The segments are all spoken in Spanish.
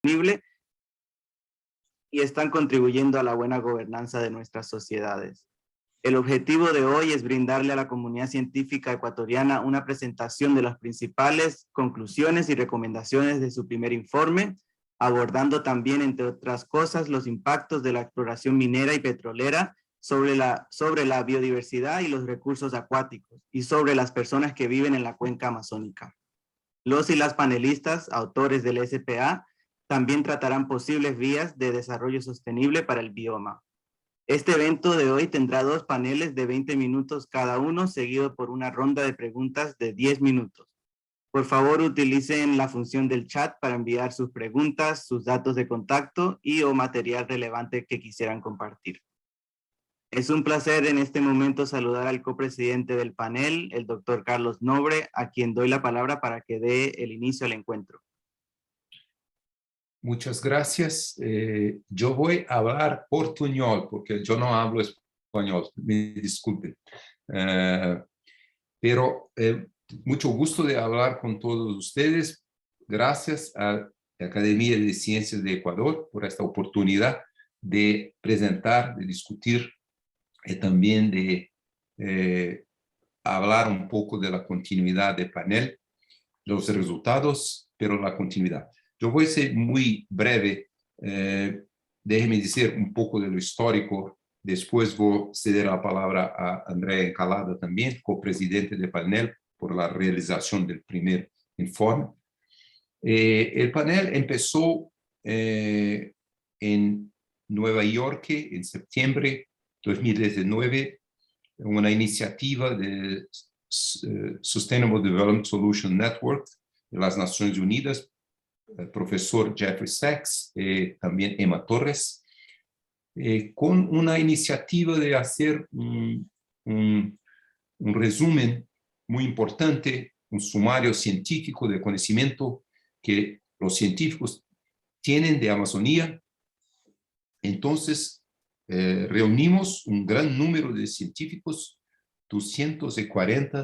sostenible y están contribuyendo a la buena gobernanza de nuestras sociedades. El objetivo de hoy es brindarle a la comunidad científica ecuatoriana una presentación de las principales conclusiones y recomendaciones de su primer informe, abordando también, entre otras cosas, los impactos de la exploración minera y petrolera sobre la biodiversidad y los recursos acuáticos y sobre las personas que viven en la cuenca amazónica. Los y las panelistas, autores del SPA, también tratarán posibles vías de desarrollo sostenible para el bioma. Este evento de hoy tendrá 2 paneles de 20 minutos cada uno, seguido por una ronda de preguntas de 10 minutos. Por favor, utilicen la función del chat para enviar sus preguntas, sus datos de contacto y o material relevante que quisieran compartir. Es un placer en este momento saludar al copresidente del panel, el doctor Carlos Nobre, a quien doy la palabra para que dé el inicio al encuentro. Muchas gracias. Yo voy a hablar portuñol porque yo no hablo español, me disculpen. Pero mucho gusto de hablar con todos ustedes. Gracias a la Academia de Ciencias de Ecuador por esta oportunidad de presentar, de discutir y también de hablar un poco de la continuidad del panel, los resultados, pero la continuidad. Yo voy a ser muy breve. Déjeme decir un poco de lo histórico. Después voy a ceder la palabra a Andrea Encalada también, copresidente del panel, por la realización del primer informe. El panel empezó en Nueva York en septiembre de 2019, una iniciativa de Sustainable Development Solution Network de las Naciones Unidas, el profesor Jeffrey Sachs, también Emma Torres, con una iniciativa de hacer un resumen muy importante, un sumario científico de conocimiento que los científicos tienen de Amazonía. Entonces, reunimos un gran número de científicos, 240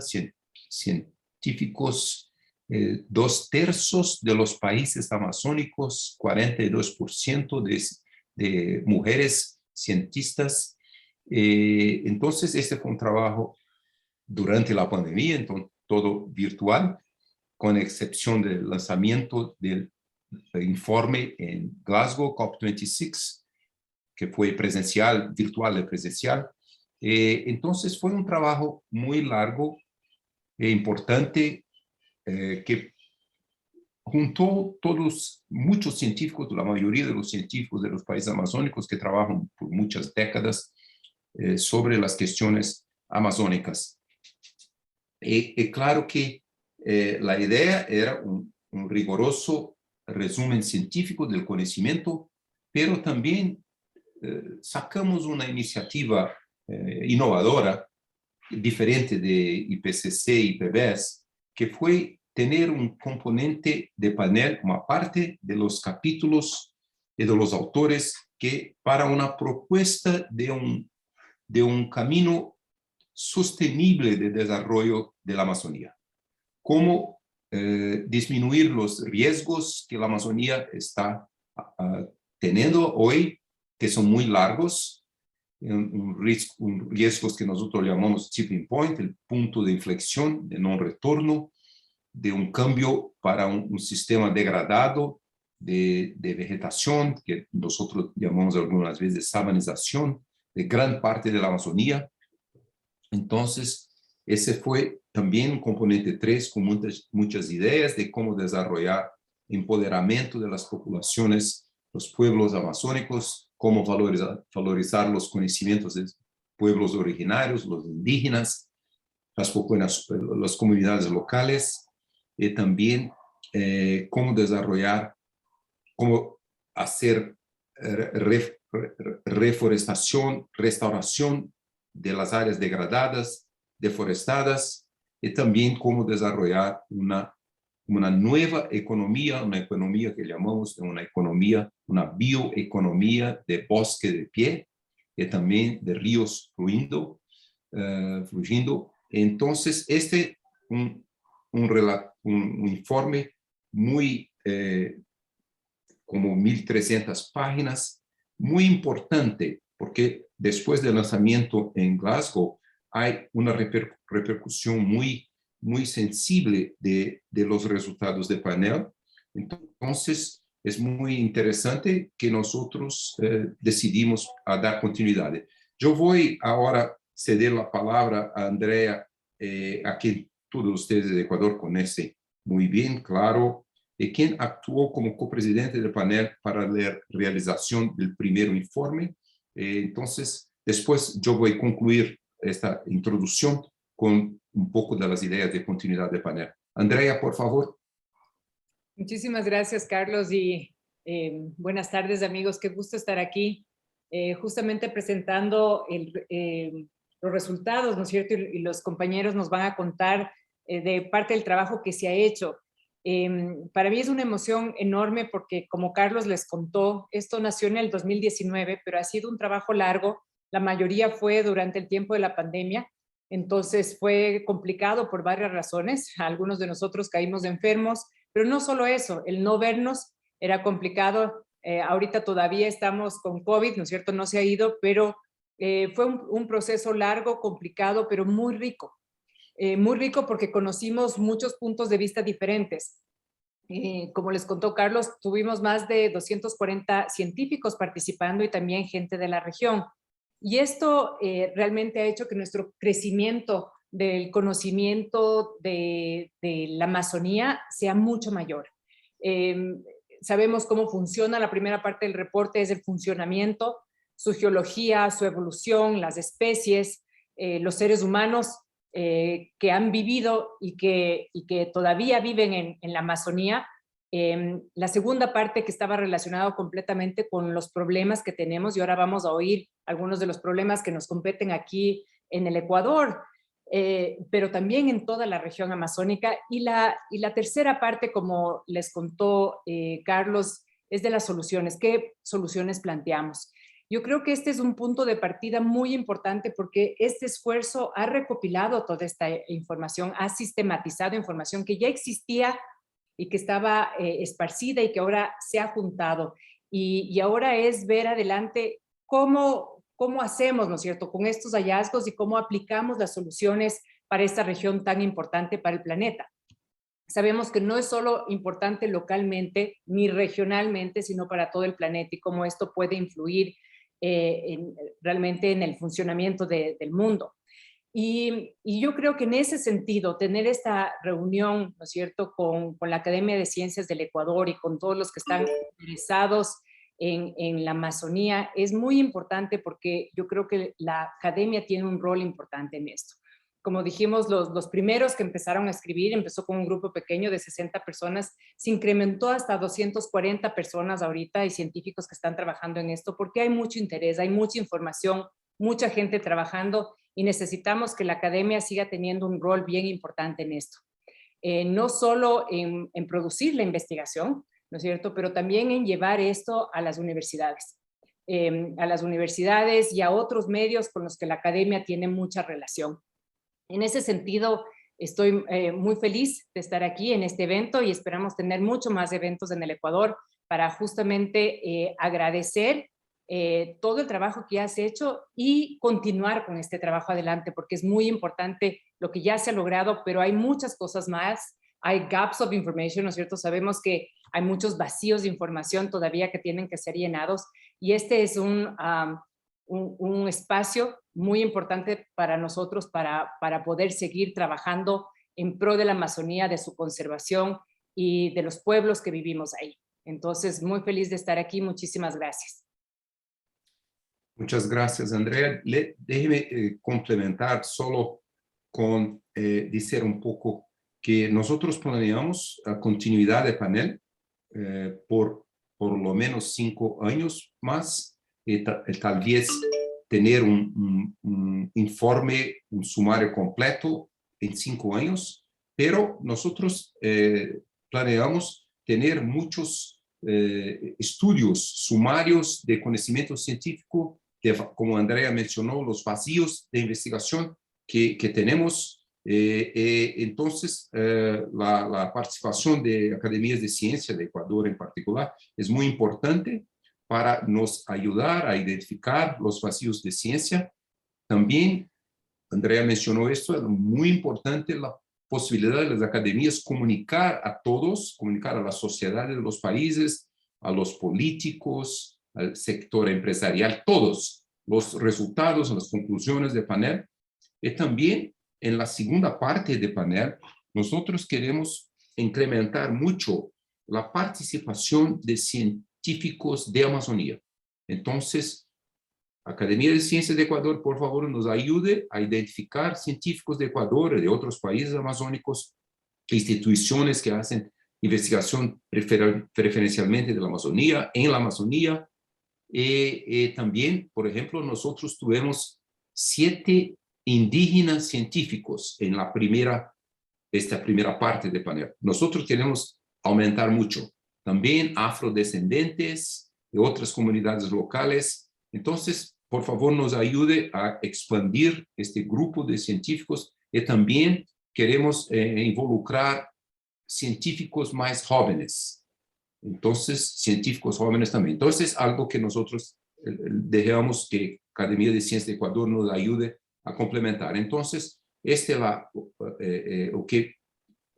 científicos, 2/3 de los países amazónicos, 42% de mujeres cientistas. Entonces, este fue un trabajo durante la pandemia, entonces todo virtual, con excepción del lanzamiento del informe en Glasgow, COP26, que fue presencial, virtual y presencial. Entonces fue un trabajo muy largo e importante que juntó muchos científicos, la mayoría de los científicos de los países amazónicos que trabajan por muchas décadas sobre las cuestiones amazónicas. Claro que la idea era un riguroso resumen científico del conocimiento, pero también sacamos una iniciativa innovadora, diferente de IPCC y PBS, que fue tener un componente de panel como parte de los capítulos y de los autores que para una propuesta de un camino sostenible de desarrollo de la Amazonía. Cómo disminuir los riesgos que la Amazonía está teniendo hoy, que son muy largos, riesgos que nosotros llamamos tipping point, el punto de inflexión, de no retorno, de un cambio para un sistema degradado de vegetación, que nosotros llamamos algunas veces de sabanización, de gran parte de la Amazonía. Entonces, ese fue también un componente 3 con muchas ideas de cómo desarrollar empoderamiento de las poblaciones, los pueblos amazónicos, cómo valorizar los conocimientos de pueblos originarios, los indígenas, las comunidades locales, y también cómo desarrollar, cómo hacer reforestación, restauración de las áreas degradadas, deforestadas, y también cómo desarrollar una nueva economía, una economía que llamamos una bioeconomía de bosque de pie, y también de ríos fluyendo. Entonces, un informe muy como 1.300 páginas, muy importante, porque después del lanzamiento en Glasgow hay una repercusión muy sensible de los resultados del panel. Entonces, es muy interesante que nosotros decidimos a dar continuidad. Yo voy ahora ceder la palabra a Andrea, a quien todos ustedes de Ecuador conocen muy bien, claro, quien actuó como copresidente del panel para la realización del primer informe. Entonces, después yo voy a concluir esta introducción con un poco de las ideas de continuidad del panel. Andrea, por favor. Muchísimas gracias, Carlos, y buenas tardes, amigos. Qué gusto estar aquí, justamente presentando los resultados, ¿no es cierto? Y los compañeros nos van a contar de parte del trabajo que se ha hecho. Para mí es una emoción enorme porque, como Carlos les contó, esto nació en el 2019, pero ha sido un trabajo largo. La mayoría fue durante el tiempo de la pandemia, entonces fue complicado por varias razones. Algunos de nosotros caímos enfermos, pero no solo eso, el no vernos era complicado. Ahorita todavía estamos con COVID, ¿no es cierto? No se ha ido, pero fue un proceso largo, complicado, pero muy rico. Muy rico porque conocimos muchos puntos de vista diferentes. Como les contó Carlos, tuvimos más de 240 científicos participando y también gente de la región. Y esto realmente ha hecho que nuestro crecimiento del conocimiento de la Amazonía sea mucho mayor. Sabemos cómo funciona, la primera parte del reporte es el funcionamiento, su geología, su evolución, las especies, los seres humanos que han vivido y que todavía viven en la Amazonía. La segunda parte que estaba relacionada completamente con los problemas que tenemos, y ahora vamos a oír algunos de los problemas que nos competen aquí en el Ecuador, pero también en toda la región amazónica. Y la tercera parte, como les contó Carlos, es de las soluciones. ¿Qué soluciones planteamos? Yo creo que este es un punto de partida muy importante porque este esfuerzo ha recopilado toda esta información, ha sistematizado información que ya existía y que estaba esparcida y que ahora se ha juntado. Y ahora es ver adelante cómo hacemos, ¿no es cierto?, con estos hallazgos y cómo aplicamos las soluciones para esta región tan importante para el planeta. Sabemos que no es solo importante localmente ni regionalmente, sino para todo el planeta y cómo esto puede influir realmente en el funcionamiento del mundo. Y yo creo que en ese sentido, tener esta reunión, ¿no es cierto?, con la Academia de Ciencias del Ecuador y con todos los que están interesados en la Amazonía es muy importante porque yo creo que la academia tiene un rol importante en esto. Como dijimos, los primeros que empezaron a escribir, empezó con un grupo pequeño de 60 personas, se incrementó hasta 240 personas ahorita y científicos que están trabajando en esto porque hay mucho interés, hay mucha información, mucha gente trabajando y necesitamos que la academia siga teniendo un rol bien importante en esto. No solo en producir la investigación, ¿no es cierto?, pero también en llevar esto a las universidades y a otros medios con los que la academia tiene mucha relación. En ese sentido, estoy muy feliz de estar aquí en este evento y esperamos tener mucho más eventos en el Ecuador para justamente agradecer todo el trabajo que has hecho y continuar con este trabajo adelante, porque es muy importante lo que ya se ha logrado, pero hay muchas cosas más. Hay gaps of information, ¿no es cierto? Sabemos que hay muchos vacíos de información todavía que tienen que ser llenados y este es un espacio muy importante para nosotros para poder seguir trabajando en pro de la Amazonía, de su conservación y de los pueblos que vivimos ahí. Entonces, muy feliz de estar aquí. Muchísimas gracias. Muchas gracias, Andrea. Déjeme complementar solo con decir un poco que nosotros planeamos la continuidad del panel por lo menos 5 años más, tal vez tener un informe, un sumario completo en 5 años, pero nosotros planeamos tener muchos estudios, sumarios de conocimiento científico, como Andrea mencionó, los vacíos de investigación que tenemos Entonces, la participación de academias de ciencia de Ecuador en particular es muy importante para nos ayudar a identificar los vacíos de ciencia. También, Andrea mencionó esto, es muy importante la posibilidad de las academias comunicar a todos, comunicar a la sociedad de los países, a los políticos, al sector empresarial, todos los resultados, las conclusiones del panel. Y también en la segunda parte del panel, nosotros queremos incrementar mucho la participación de científicos de Amazonía. Entonces, Academia de Ciencias de Ecuador, por favor, nos ayude a identificar científicos de Ecuador y de otros países amazónicos, instituciones que hacen investigación preferencialmente de la Amazonía, en la Amazonía. También, por ejemplo, nosotros tuvimos 7 indígenas científicos en esta primera parte del panel. Nosotros queremos aumentar mucho. También afrodescendentes de otras comunidades locales. Entonces, por favor, nos ayude a expandir este grupo de científicos y también queremos involucrar científicos más jóvenes. Entonces, científicos jóvenes también. Entonces, algo que nosotros dejamos que Academia de Ciencias de Ecuador nos ayude a complementar. Entonces, este es lo que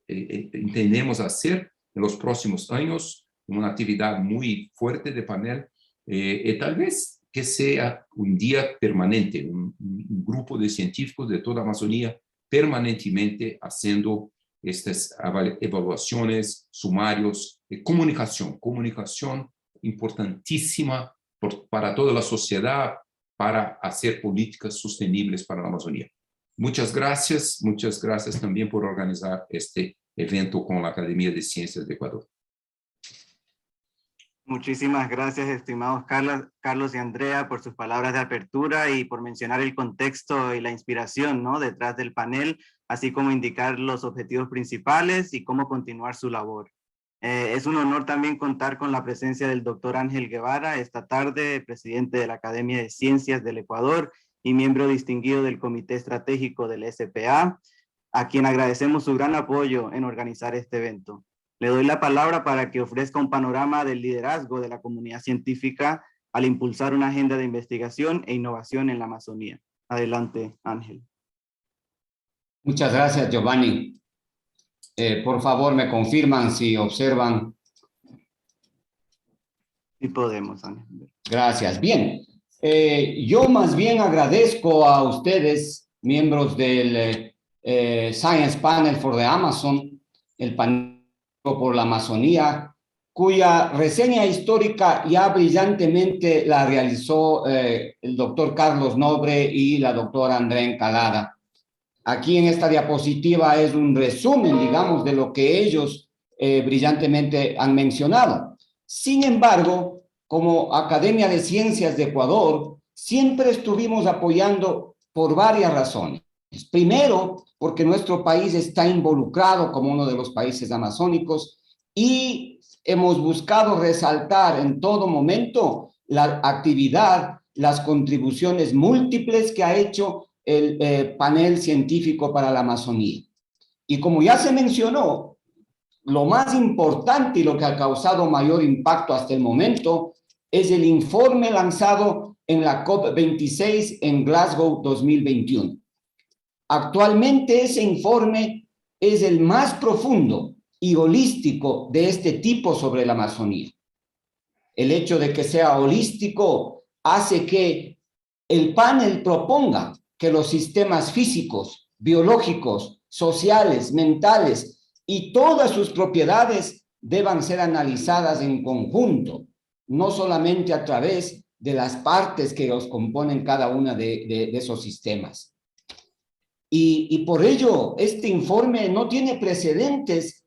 entendemos hacer en los próximos años, una actividad muy fuerte de panel, y tal vez que sea un día permanente, un grupo de científicos de toda Amazonía permanentemente haciendo estas evaluaciones, sumarios, comunicación importantísima para toda la sociedad, para hacer políticas sostenibles para la Amazonía. Muchas gracias también por organizar este evento con la Academia de Ciencias de Ecuador. Muchísimas gracias, estimados Carlos y Andrea, por sus palabras de apertura y por mencionar el contexto y la inspiración, ¿no?, detrás del panel, así como indicar los objetivos principales y cómo continuar su labor. Es un honor también contar con la presencia del doctor Ángel Guevara esta tarde, presidente de la Academia de Ciencias del Ecuador y miembro distinguido del Comité Estratégico del SPA, a quien agradecemos su gran apoyo en organizar este evento. Le doy la palabra para que ofrezca un panorama del liderazgo de la comunidad científica al impulsar una agenda de investigación e innovación en la Amazonía. Adelante, Ángel. Muchas gracias, Giovanni. Por favor, me confirman si observan. Sí podemos, Ángel. Gracias. Bien. Yo más bien agradezco a ustedes, miembros del Science Panel for the Amazon, el panel por la Amazonía, cuya reseña histórica ya brillantemente la realizó el doctor Carlos Nobre y la doctora Andrea Encalada. Aquí en esta diapositiva es un resumen, digamos, de lo que ellos brillantemente han mencionado. Sin embargo, como Academia de Ciencias de Ecuador, siempre estuvimos apoyando por varias razones. Primero, porque nuestro país está involucrado como uno de los países amazónicos y hemos buscado resaltar en todo momento la actividad, las contribuciones múltiples que ha hecho el panel científico para la Amazonía. Y como ya se mencionó, lo más importante y lo que ha causado mayor impacto hasta el momento es el informe lanzado en la COP26 en Glasgow 2021. Actualmente ese informe es el más profundo y holístico de este tipo sobre la Amazonía. El hecho de que sea holístico hace que el panel proponga que los sistemas físicos, biológicos, sociales, mentales y todas sus propiedades deban ser analizadas en conjunto, no solamente a través de las partes que los componen cada una de esos sistemas. Y por ello, este informe no tiene precedentes,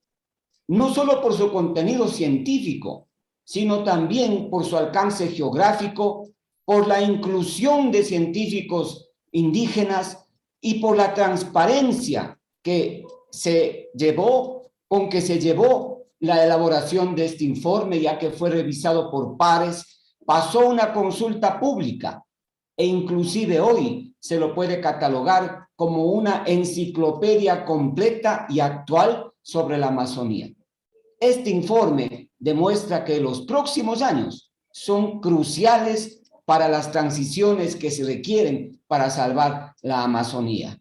no solo por su contenido científico, sino también por su alcance geográfico, por la inclusión de científicos indígenas y por la transparencia con que se llevó la elaboración de este informe, ya que fue revisado por pares, pasó una consulta pública e inclusive hoy se lo puede catalogar como una enciclopedia completa y actual sobre la Amazonía. Este informe demuestra que los próximos años son cruciales para las transiciones que se requieren para salvar la Amazonía.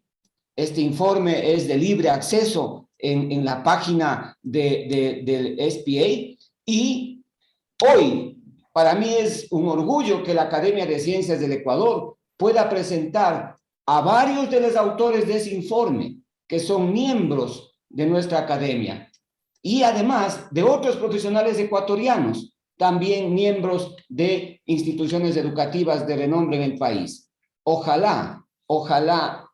Este informe es de libre acceso en la página del SPA y hoy para mí es un orgullo que la Academia de Ciencias del Ecuador pueda presentar a varios de los autores de ese informe, que son miembros de nuestra academia, y además de otros profesionales ecuatorianos, también miembros de instituciones educativas de renombre en el país. Ojalá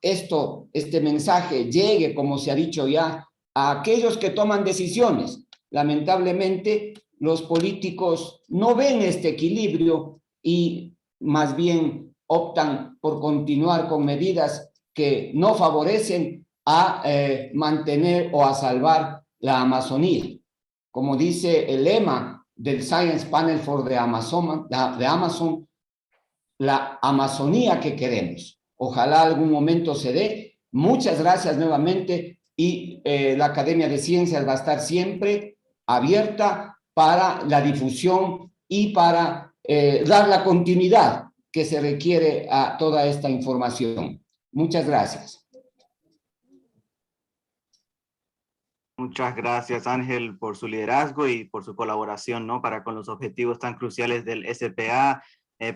este mensaje llegue, como se ha dicho ya, a aquellos que toman decisiones. Lamentablemente, los políticos no ven este equilibrio y más bien optan por continuar con medidas que no favorecen a mantener o a salvar la Amazonía. Como dice el lema del Science Panel for the Amazon, la Amazonía que queremos. Ojalá algún momento se dé. Muchas gracias nuevamente y la Academia de Ciencias va a estar siempre abierta para la difusión y para dar la continuidad que se requiere a toda esta información. Muchas gracias. Muchas gracias, Ángel, por su liderazgo y por su colaboración, ¿no? Para con los objetivos tan cruciales del SPA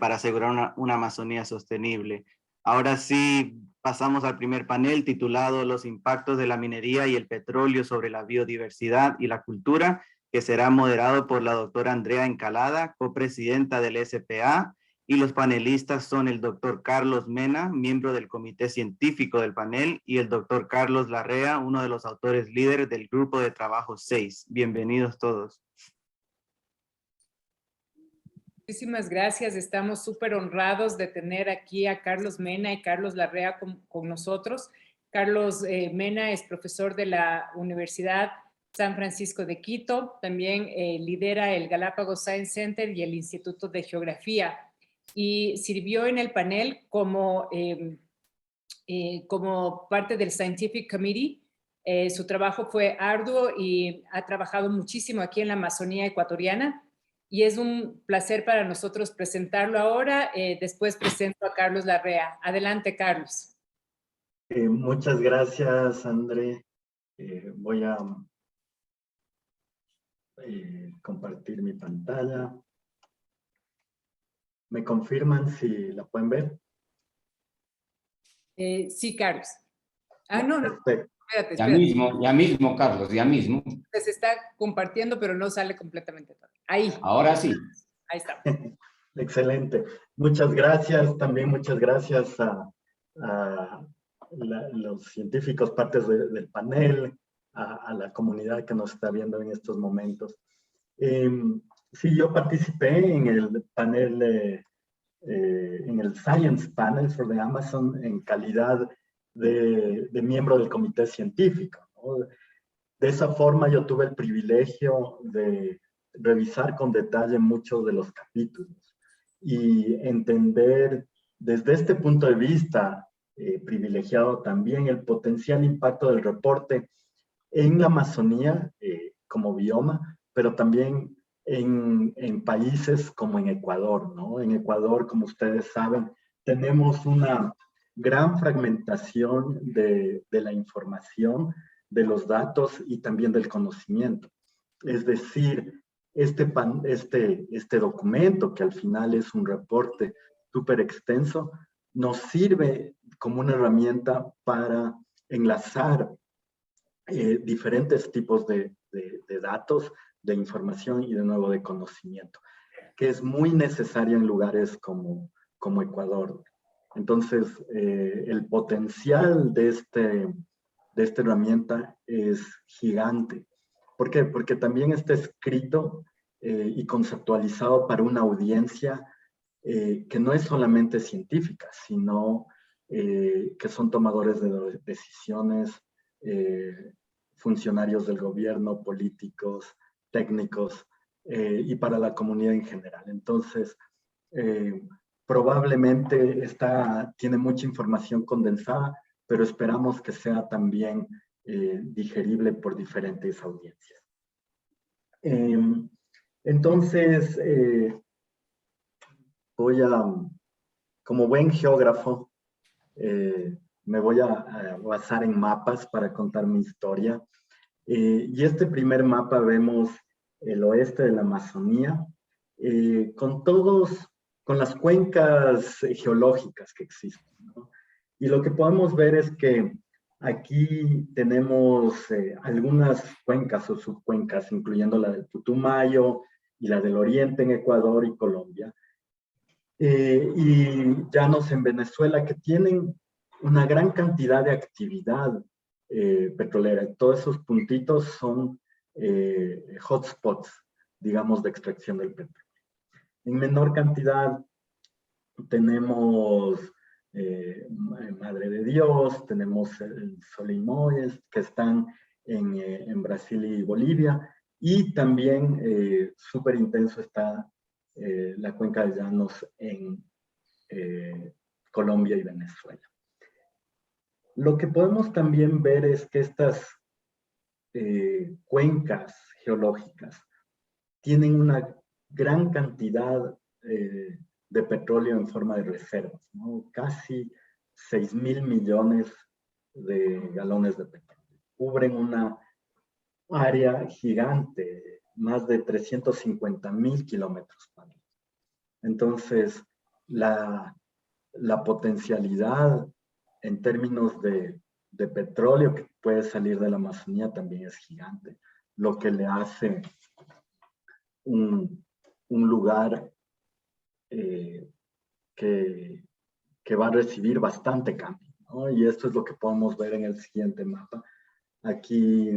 para asegurar una Amazonía sostenible. Ahora sí, pasamos al primer panel titulado Los impactos de la minería y el petróleo sobre la biodiversidad y la cultura, que será moderado por la doctora Andrea Encalada, copresidenta del SPA, y los panelistas son el doctor Carlos Mena, miembro del comité científico del panel, y el doctor Carlos Larrea, uno de los autores líderes del grupo de trabajo 6. Bienvenidos todos. Muchísimas gracias. Estamos súper honrados de tener aquí a Carlos Mena y Carlos Larrea con nosotros. Carlos Mena es profesor de la Universidad San Francisco de Quito. También lidera el Galápagos Science Center y el Instituto de Geografía. Y sirvió en el panel como parte del Scientific Committee. Su trabajo fue arduo y ha trabajado muchísimo aquí en la Amazonía ecuatoriana. Y es un placer para nosotros presentarlo ahora. Después presento a Carlos Larrea. Adelante, Carlos. Muchas gracias, André. Voy a compartir mi pantalla. ¿Me confirman si la pueden ver? Sí, Carlos. Ah, no. Perfecto. Espérate. Ya mismo, Carlos, ya mismo. Se está compartiendo, pero no sale completamente todo. Ahí. Ahora sí. Ahí está. Excelente. Muchas gracias. También muchas gracias a los científicos, partes del panel, a la comunidad que nos está viendo en estos momentos. Sí, yo participé en el panel, en el Science Panel for the Amazon en calidad de miembro del comité científico, ¿no? De esa forma yo tuve el privilegio de revisar con detalle muchos de los capítulos y entender desde este punto de vista privilegiado también el potencial impacto del reporte en la Amazonía como bioma, pero también en países como en Ecuador, ¿no? En Ecuador, como ustedes saben, tenemos una gran fragmentación de la información, de los datos y también del conocimiento. Es decir, este documento, que al final es un reporte súper extenso, nos sirve como una herramienta para enlazar diferentes tipos de datos, de información y de nuevo de conocimiento, que es muy necesario en lugares como Ecuador. Entonces, el potencial de esta herramienta es gigante. ¿Por qué? Porque también está escrito y conceptualizado para una audiencia que no es solamente científica, sino que son tomadores de decisiones, funcionarios del gobierno, políticos, técnicos y para la comunidad en general. Entonces, probablemente tiene mucha información condensada, pero esperamos que sea también digerible por diferentes audiencias. Entonces, como buen geógrafo, me voy a basar en mapas para contar mi historia. Y este primer mapa vemos el oeste de la Amazonía, con las cuencas geológicas que existen, ¿no? Y lo que podemos ver es que aquí tenemos algunas cuencas o subcuencas, incluyendo la del Putumayo y la del Oriente en Ecuador y Colombia. Y llanos en Venezuela que tienen una gran cantidad de actividad petrolera. Todos esos puntitos son hotspots, digamos, de extracción del petróleo. En menor cantidad tenemos Madre de Dios, tenemos el Solimões, que están en Brasil y Bolivia, y también súper intenso está la cuenca de llanos en Colombia y Venezuela. Lo que podemos también ver es que estas cuencas geológicas tienen una gran cantidad de petróleo en forma de reservas, ¿no? Casi 6.000 millones de galones de petróleo. Cubren una área gigante, más de 350.000 kilómetros cuadrados. Entonces, la potencialidad en términos de petróleo que puede salir de la Amazonía también es gigante, lo que le hace un lugar que va a recibir bastante cambio, ¿no? Y esto es lo que podemos ver en el siguiente mapa. Aquí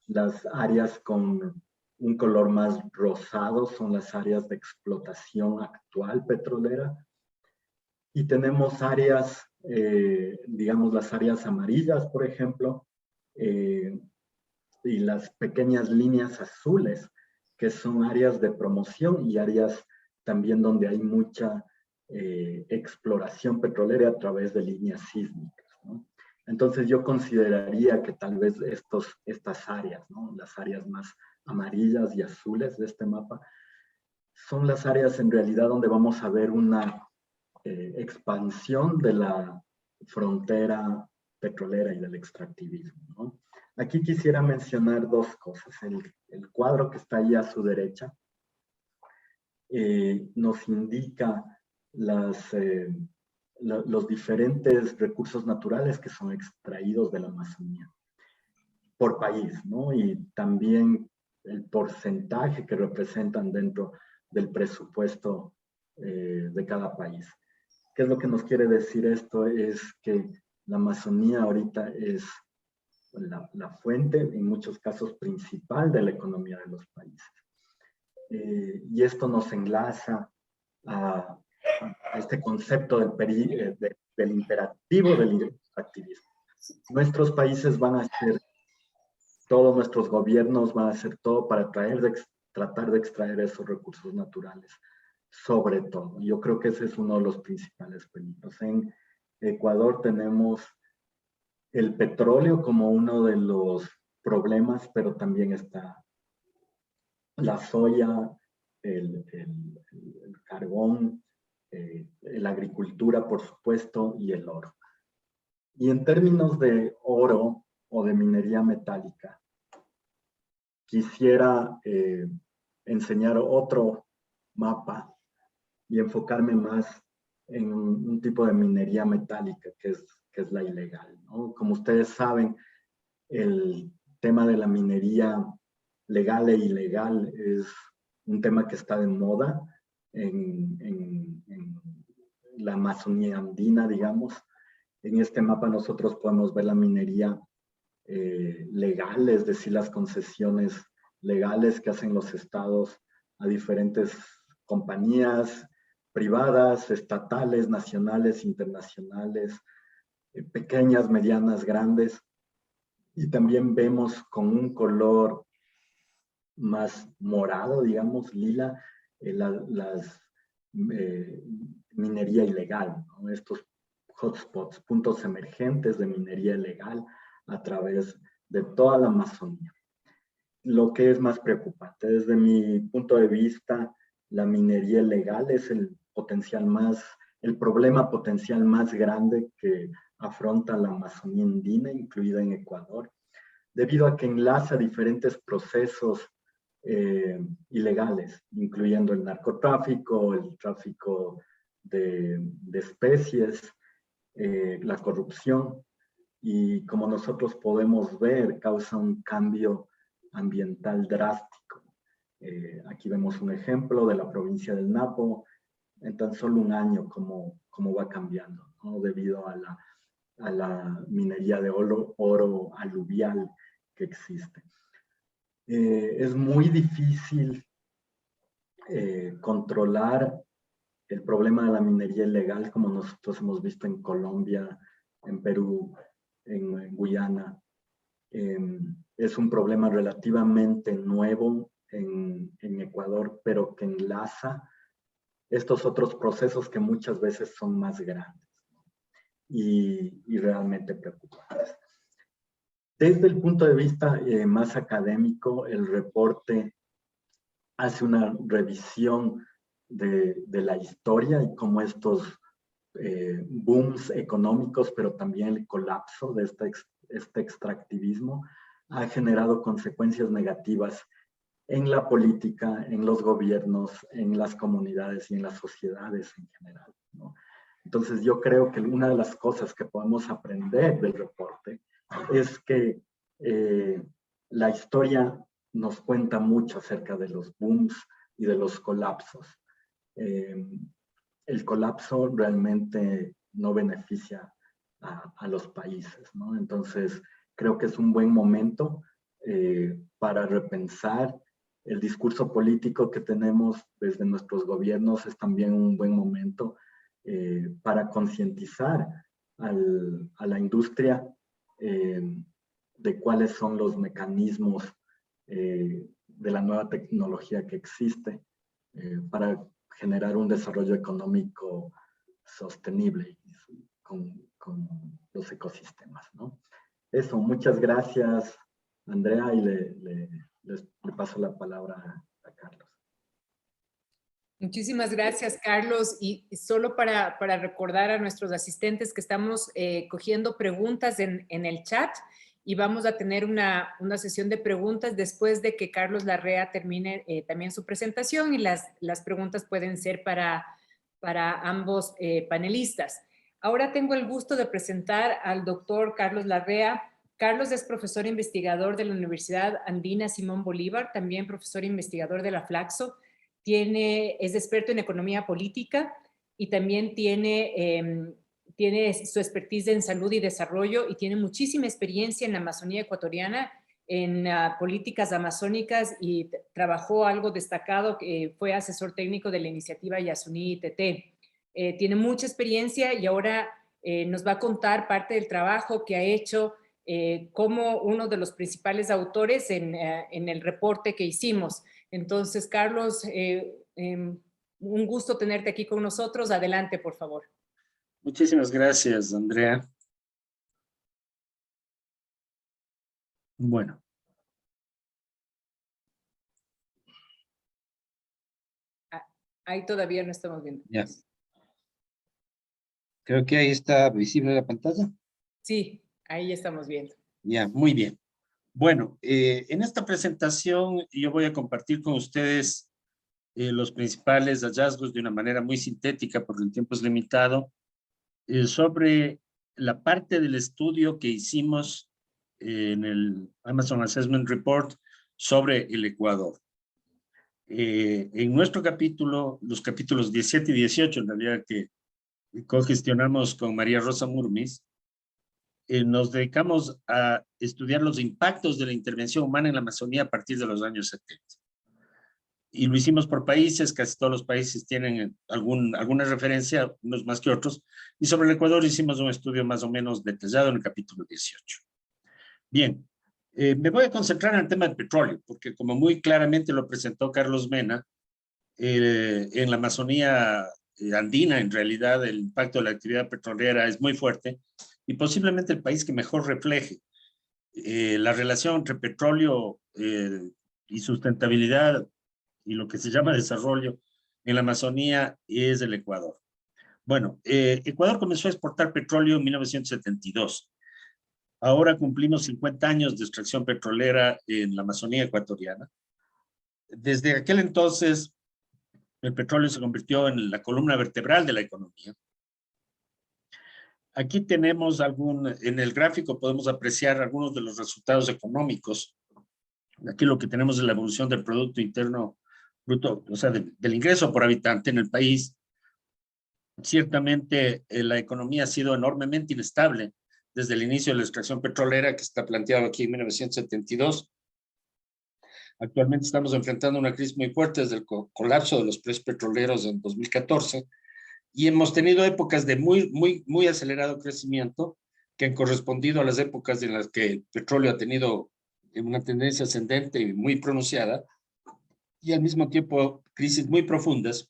las áreas con un color más rosado son las áreas de explotación actual petrolera. Y tenemos áreas, digamos las áreas amarillas, por ejemplo, y las pequeñas líneas azules, que son áreas de promoción y áreas también donde hay mucha exploración petrolera a través de líneas sísmicas, ¿no? Entonces yo consideraría que tal vez estas áreas, ¿no? Las áreas más amarillas y azules de este mapa, son las áreas en realidad donde vamos a ver una expansión de la frontera petrolera y del extractivismo, ¿no? Aquí quisiera mencionar dos cosas. El cuadro que está ahí a su derecha nos indica los diferentes recursos naturales que son extraídos de la Amazonía por país, ¿no? Y también el porcentaje que representan dentro del presupuesto de cada país. ¿Qué es lo que nos quiere decir esto? Es que la Amazonía ahorita es la fuente, en muchos casos principal, de la economía de los países. Y esto nos enlaza a este concepto del imperativo del activismo. Nuestros países van a hacer, todos nuestros gobiernos van a hacer todo para tratar de extraer esos recursos naturales, sobre todo. Yo creo que ese es uno de los principales peligros. En Ecuador tenemos el petróleo como uno de los problemas, pero también está la soya, el carbón, la agricultura, por supuesto, y el oro. Y en términos de oro o de minería metálica, quisiera enseñar otro mapa y enfocarme más en un tipo de minería metálica que es la ilegal, ¿no? Como ustedes saben, el tema de la minería legal e ilegal es un tema que está de moda en la Amazonía andina, digamos. En este mapa nosotros podemos ver la minería legal, es decir, las concesiones legales que hacen los estados a diferentes compañías privadas, estatales, nacionales, internacionales, pequeñas, medianas, grandes. Y también vemos con un color más morado, digamos, lila, minería ilegal, ¿no? Estos hotspots, puntos emergentes de minería ilegal a través de toda la Amazonía. Lo que es más preocupante, desde mi punto de vista, la minería ilegal es el problema potencial más grande que afronta la Amazonía andina, incluida en Ecuador, debido a que enlaza diferentes procesos ilegales, incluyendo el narcotráfico, el tráfico de especies, la corrupción, y como nosotros podemos ver, causa un cambio ambiental drástico. Aquí vemos un ejemplo de la provincia del Napo, en tan solo un año, cómo va cambiando, ¿no? Debido a la minería de oro aluvial que existe. Es muy difícil controlar el problema de la minería ilegal, como nosotros hemos visto en Colombia, en Perú, en Guyana. Es un problema relativamente nuevo en Ecuador, pero que enlaza estos otros procesos que muchas veces son más grandes y realmente preocupantes. Desde el punto de vista más académico, el reporte hace una revisión de la historia y cómo estos booms económicos, pero también el colapso de este extractivismo ha generado consecuencias negativas en la política, en los gobiernos, en las comunidades y en las sociedades en general, ¿no? Entonces yo creo que una de las cosas que podemos aprender del reporte es que la historia nos cuenta mucho acerca de los booms y de los colapsos. El colapso realmente no beneficia a los países, ¿no? Entonces creo que es un buen momento para repensar el discurso político que tenemos desde nuestros gobiernos. Es también un buen momento para concientizar a la industria de cuáles son los mecanismos de la nueva tecnología que existe para generar un desarrollo económico sostenible con los ecosistemas, ¿no? Eso, muchas gracias, Andrea, y le paso la palabra a Carlos. Muchísimas gracias, Carlos. Y solo para recordar a nuestros asistentes que estamos cogiendo preguntas en el chat y vamos a tener una sesión de preguntas después de que Carlos Larrea termine también su presentación, y las preguntas pueden ser para ambos panelistas. Ahora tengo el gusto de presentar al doctor Carlos Larrea. Carlos es profesor investigador de la Universidad Andina Simón Bolívar, también profesor investigador de la Flaxo. Es experto en economía política y también tiene su expertise en salud y desarrollo, y tiene muchísima experiencia en la Amazonía ecuatoriana, en políticas amazónicas, y trabajó algo destacado, que fue asesor técnico de la iniciativa Yasuní ITT. Tiene mucha experiencia y ahora nos va a contar parte del trabajo que ha hecho como uno de los principales autores en el reporte que hicimos. Entonces, Carlos, un gusto tenerte aquí con nosotros. Adelante, por favor. Muchísimas gracias, Andrea. Bueno. Ahí todavía no estamos viendo. Ya. Creo que ahí está visible la pantalla. Sí, ahí estamos viendo. Ya, muy bien. Bueno, en esta presentación yo voy a compartir con ustedes los principales hallazgos de una manera muy sintética, porque el tiempo es limitado, sobre la parte del estudio que hicimos en el Amazon Assessment Report sobre el Ecuador. En nuestro capítulo, los capítulos 17 y 18, en realidad, que cogestionamos con María Rosa Murmis, nos dedicamos a estudiar los impactos de la intervención humana en la Amazonía a partir de los años 70. Y lo hicimos por países, casi todos los países tienen alguna referencia, unos más que otros, y sobre el Ecuador hicimos un estudio más o menos detallado en el capítulo 18. Bien, me voy a concentrar en el tema del petróleo, porque como muy claramente lo presentó Carlos Mena, en la Amazonía andina, en realidad, el impacto de la actividad petrolera es muy fuerte y posiblemente el país que mejor refleje la relación entre petróleo y sustentabilidad y lo que se llama desarrollo en la Amazonía es el Ecuador. Bueno, Ecuador comenzó a exportar petróleo en 1972. Ahora cumplimos 50 años de extracción petrolera en la Amazonía ecuatoriana. Desde aquel entonces, el petróleo se convirtió en la columna vertebral de la economía. Aquí tenemos en el gráfico podemos apreciar algunos de los resultados económicos. Aquí lo que tenemos es la evolución del Producto Interno Bruto, o sea, del ingreso por habitante en el país. Ciertamente la economía ha sido enormemente inestable desde el inicio de la extracción petrolera que está planteado aquí en 1972. Actualmente estamos enfrentando una crisis muy fuerte desde el colapso de los precios petroleros en 2014 y hemos tenido épocas de muy acelerado crecimiento que han correspondido a las épocas en las que el petróleo ha tenido una tendencia ascendente y muy pronunciada y al mismo tiempo crisis muy profundas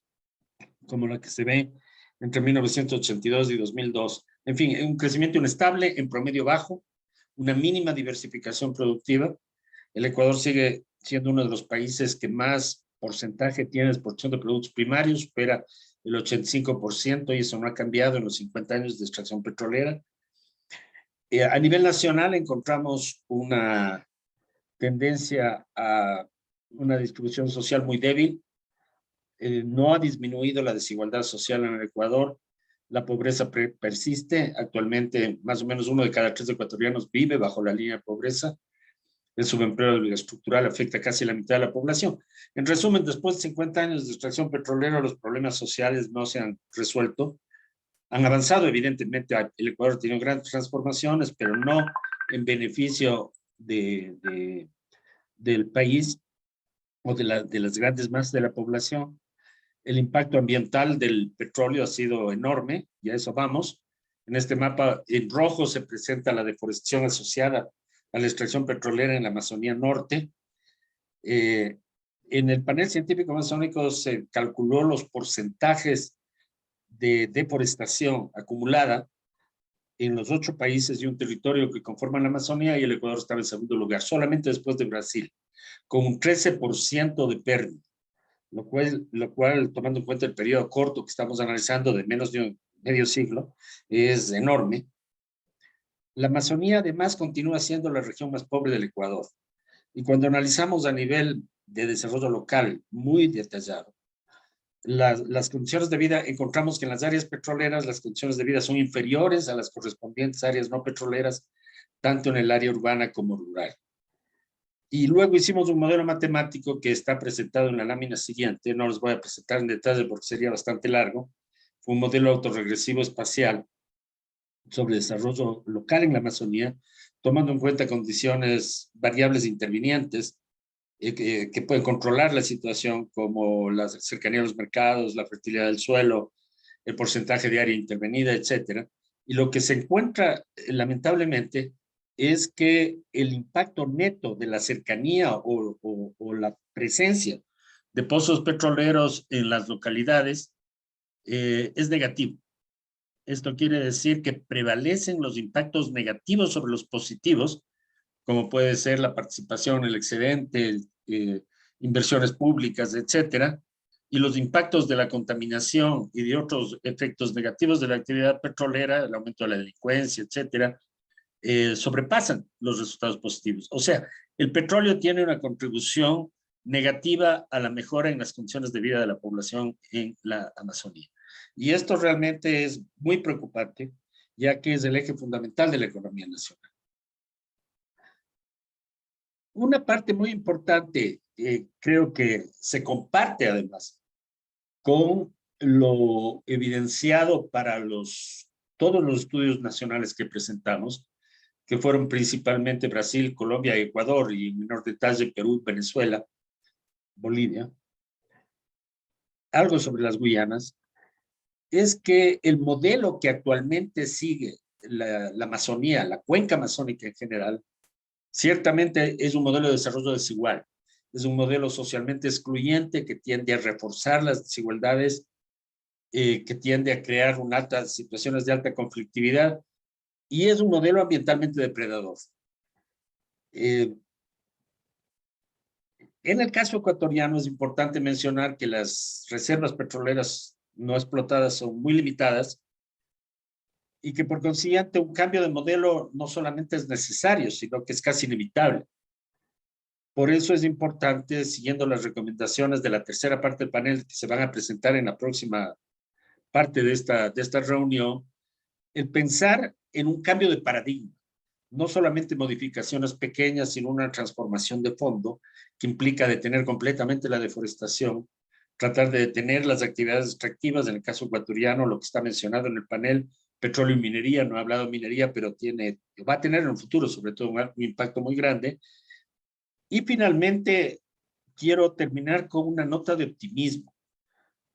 como la que se ve entre 1982 y 2002. En fin, un crecimiento inestable, en promedio bajo, una mínima diversificación productiva. El Ecuador sigue siendo uno de los países que más porcentaje tiene de exportación de productos primarios, supera el 85% y eso no ha cambiado en los 50 años de extracción petrolera. A nivel nacional encontramos una tendencia a una distribución social muy débil. No ha disminuido la desigualdad social en el Ecuador. La pobreza persiste. Actualmente, más o menos 1 de cada 3 ecuatorianos vive bajo la línea de pobreza. El subempleo estructural afecta casi la mitad de la población. En resumen, después de 50 años de extracción petrolera, los problemas sociales no se han resuelto. Han avanzado, evidentemente, el Ecuador ha tenido grandes transformaciones, pero no en beneficio del país o de las grandes masas de la población. El impacto ambiental del petróleo ha sido enorme, y a eso vamos. En este mapa en rojo se presenta la deforestación asociada a la extracción petrolera en la Amazonía Norte. En el panel científico amazónico se calculó los porcentajes de deforestación acumulada en los 8 países y un territorio que conforman la Amazonía, y el Ecuador estaba en segundo lugar, solamente después de Brasil, con un 13% de pérdida. Lo cual, tomando en cuenta el periodo corto que estamos analizando de menos de un medio siglo, es enorme. La Amazonía además continúa siendo la región más pobre del Ecuador. Y cuando analizamos a nivel de desarrollo local muy detallado, las condiciones de vida, encontramos que en las áreas petroleras las condiciones de vida son inferiores a las correspondientes áreas no petroleras, tanto en el área urbana como rural. Y luego hicimos un modelo matemático que está presentado en la lámina siguiente. No los voy a presentar en detalle porque sería bastante largo. Fue un modelo autorregresivo espacial sobre desarrollo local en la Amazonía, tomando en cuenta condiciones variables intervinientes que pueden controlar la situación, como la cercanía a los mercados, la fertilidad del suelo, el porcentaje de área intervenida, etcétera. Y lo que se encuentra, lamentablemente, es que el impacto neto de la cercanía o la presencia de pozos petroleros en las localidades es negativo. Esto quiere decir que prevalecen los impactos negativos sobre los positivos, como puede ser la participación, el excedente, inversiones públicas, etcétera, y los impactos de la contaminación y de otros efectos negativos de la actividad petrolera, el aumento de la delincuencia, etcétera, sobrepasan los resultados positivos. O sea, el petróleo tiene una contribución negativa a la mejora en las condiciones de vida de la población en la Amazonía. Y esto realmente es muy preocupante, ya que es el eje fundamental de la economía nacional. Una parte muy importante, creo que se comparte además con lo evidenciado para todos los estudios nacionales que presentamos, que fueron principalmente Brasil, Colombia, Ecuador y en menor detalle Perú, Venezuela, Bolivia. Algo sobre las Guyanas, es que el modelo que actualmente sigue la Amazonía, la cuenca amazónica en general, ciertamente es un modelo de desarrollo desigual. Es un modelo socialmente excluyente que tiende a reforzar las desigualdades que tiende a crear situaciones de alta conflictividad y es un modelo ambientalmente depredador. En el caso ecuatoriano es importante mencionar que las reservas petroleras no explotadas son muy limitadas y que por consiguiente un cambio de modelo no solamente es necesario, sino que es casi inevitable. Por eso es importante, siguiendo las recomendaciones de la tercera parte del panel que se van a presentar en la próxima parte de esta reunión, el pensar en un cambio de paradigma, no solamente modificaciones pequeñas, sino una transformación de fondo que implica detener completamente la deforestación, tratar de detener las actividades extractivas, en el caso ecuatoriano, lo que está mencionado en el panel, petróleo y minería, no he hablado de minería, pero va a tener en el futuro sobre todo un impacto muy grande. Y finalmente, quiero terminar con una nota de optimismo,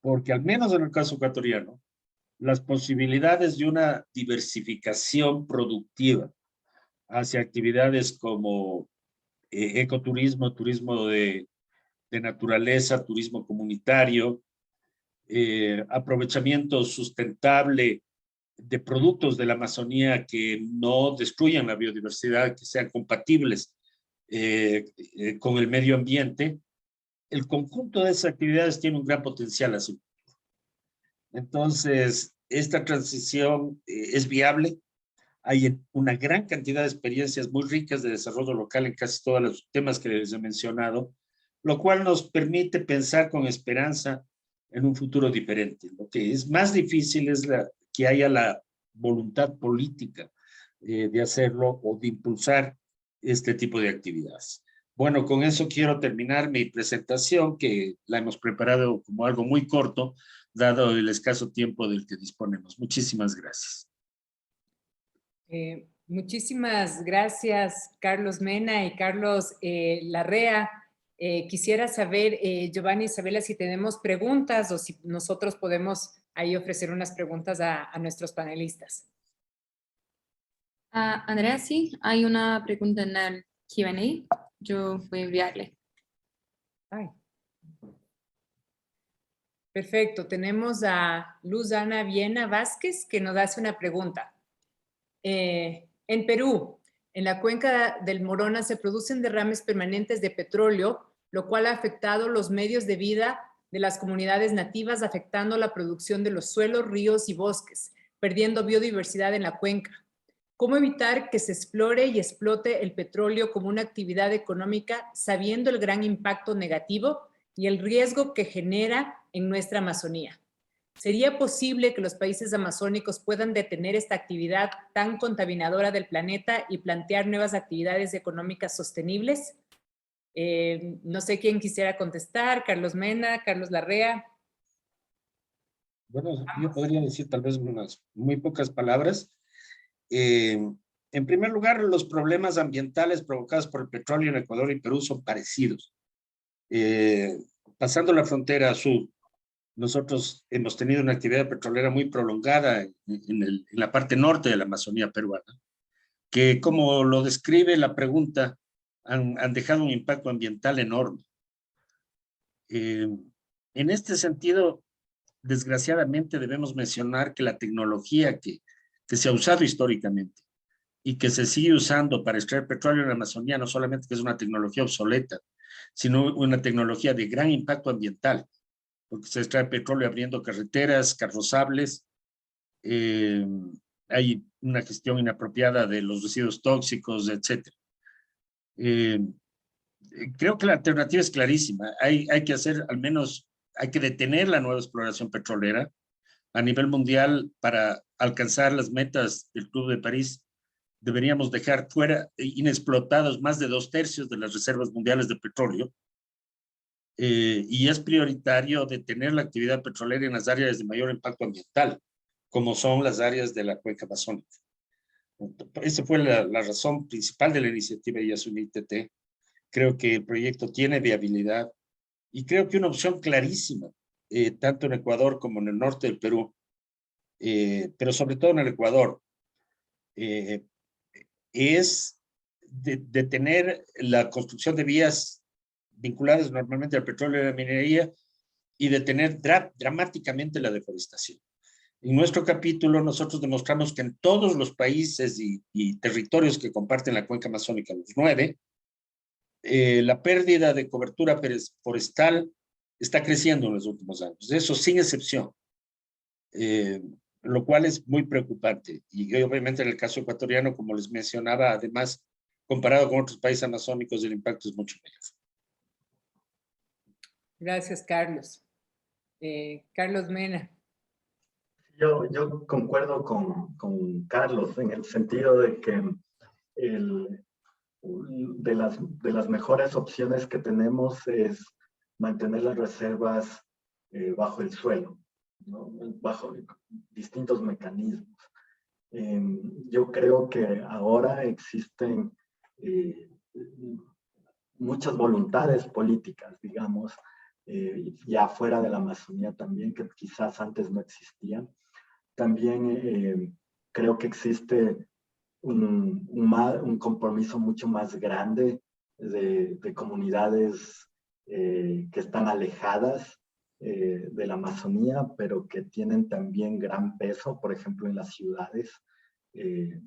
porque al menos en el caso ecuatoriano, las posibilidades de una diversificación productiva hacia actividades como ecoturismo, turismo de naturaleza, turismo comunitario, aprovechamiento sustentable de productos de la Amazonía que no destruyan la biodiversidad, que sean compatibles con el medio ambiente, el conjunto de esas actividades tiene un gran potencial así. Entonces, esta transición es viable. Hay una gran cantidad de experiencias muy ricas de desarrollo local en casi todos los temas que les he mencionado, lo cual nos permite pensar con esperanza en un futuro diferente. Lo que es más difícil es que haya la voluntad política de hacerlo o de impulsar este tipo de actividades. Bueno, con eso quiero terminar mi presentación, que la hemos preparado como algo muy corto, dado el escaso tiempo del que disponemos. Muchísimas gracias. Muchísimas gracias, Carlos Mena y Carlos Larrea. Quisiera saber, Giovanni, Isabela, si tenemos preguntas o si nosotros podemos ahí ofrecer unas preguntas a nuestros panelistas. Andrea, sí, hay una pregunta en el Q&A. Yo voy a enviarle. Ay. Perfecto, tenemos a Luz Ana Viena Vázquez que nos hace una pregunta. En Perú, en la cuenca del Morona se producen derrames permanentes de petróleo, lo cual ha afectado los medios de vida de las comunidades nativas, afectando la producción de los suelos, ríos y bosques, perdiendo biodiversidad en la cuenca. ¿Cómo evitar que se explore y explote el petróleo como una actividad económica, sabiendo el gran impacto negativo y el riesgo que genera en nuestra Amazonía? ¿Sería posible que los países amazónicos puedan detener esta actividad tan contaminadora del planeta y plantear nuevas actividades económicas sostenibles? No sé quién quisiera contestar, Carlos Mena, Carlos Larrea. Bueno, yo podría decir tal vez unas muy pocas palabras. En primer lugar, los problemas ambientales provocados por el petróleo en Ecuador y Perú son parecidos. Pasando la frontera sur, nosotros hemos tenido una actividad petrolera muy prolongada en la parte norte de la Amazonía peruana, que como lo describe la pregunta, han dejado un impacto ambiental enorme. En este sentido, desgraciadamente debemos mencionar que la tecnología que se ha usado históricamente y que se sigue usando para extraer petróleo en la Amazonía, no solamente que es una tecnología obsoleta, sino una tecnología de gran impacto ambiental, porque se extrae petróleo abriendo carreteras, carrozables, hay una gestión inapropiada de los residuos tóxicos, etc. Creo que la alternativa es clarísima. Hay que hacer al menos, hay que detener la nueva exploración petrolera a nivel mundial para alcanzar las metas del Club de París. Deberíamos dejar fuera inexplotados más de 2/3 de las reservas mundiales de petróleo. Y es prioritario detener la actividad petrolera en las áreas de mayor impacto ambiental, como son las áreas de la cuenca amazónica. Esa fue la razón principal de la iniciativa Yasuni-TT. Creo que el proyecto tiene viabilidad y creo que una opción clarísima, tanto en Ecuador como en el norte del Perú, pero sobre todo en el Ecuador, es detener la construcción de vías vinculadas normalmente al petróleo y a la minería y detener dramáticamente la deforestación. En nuestro capítulo nosotros demostramos que en todos los países y territorios que comparten la cuenca amazónica, los 9, la pérdida de cobertura forestal está creciendo en los últimos años, eso sin excepción, lo cual es muy preocupante. Y obviamente en el caso ecuatoriano, como les mencionaba, además, comparado con otros países amazónicos, el impacto es mucho mayor. Gracias, Carlos. Carlos Mena. Yo concuerdo con Carlos en el sentido de que de las mejores opciones que tenemos es mantener las reservas bajo el suelo, ¿no? Bajo distintos mecanismos. Yo creo que ahora existen muchas voluntades políticas, digamos, ya fuera de la Amazonía también, que quizás antes no existían. También creo que existe un compromiso mucho más grande de comunidades que están alejadas de la Amazonía, pero que tienen también gran peso, por ejemplo, en las ciudades,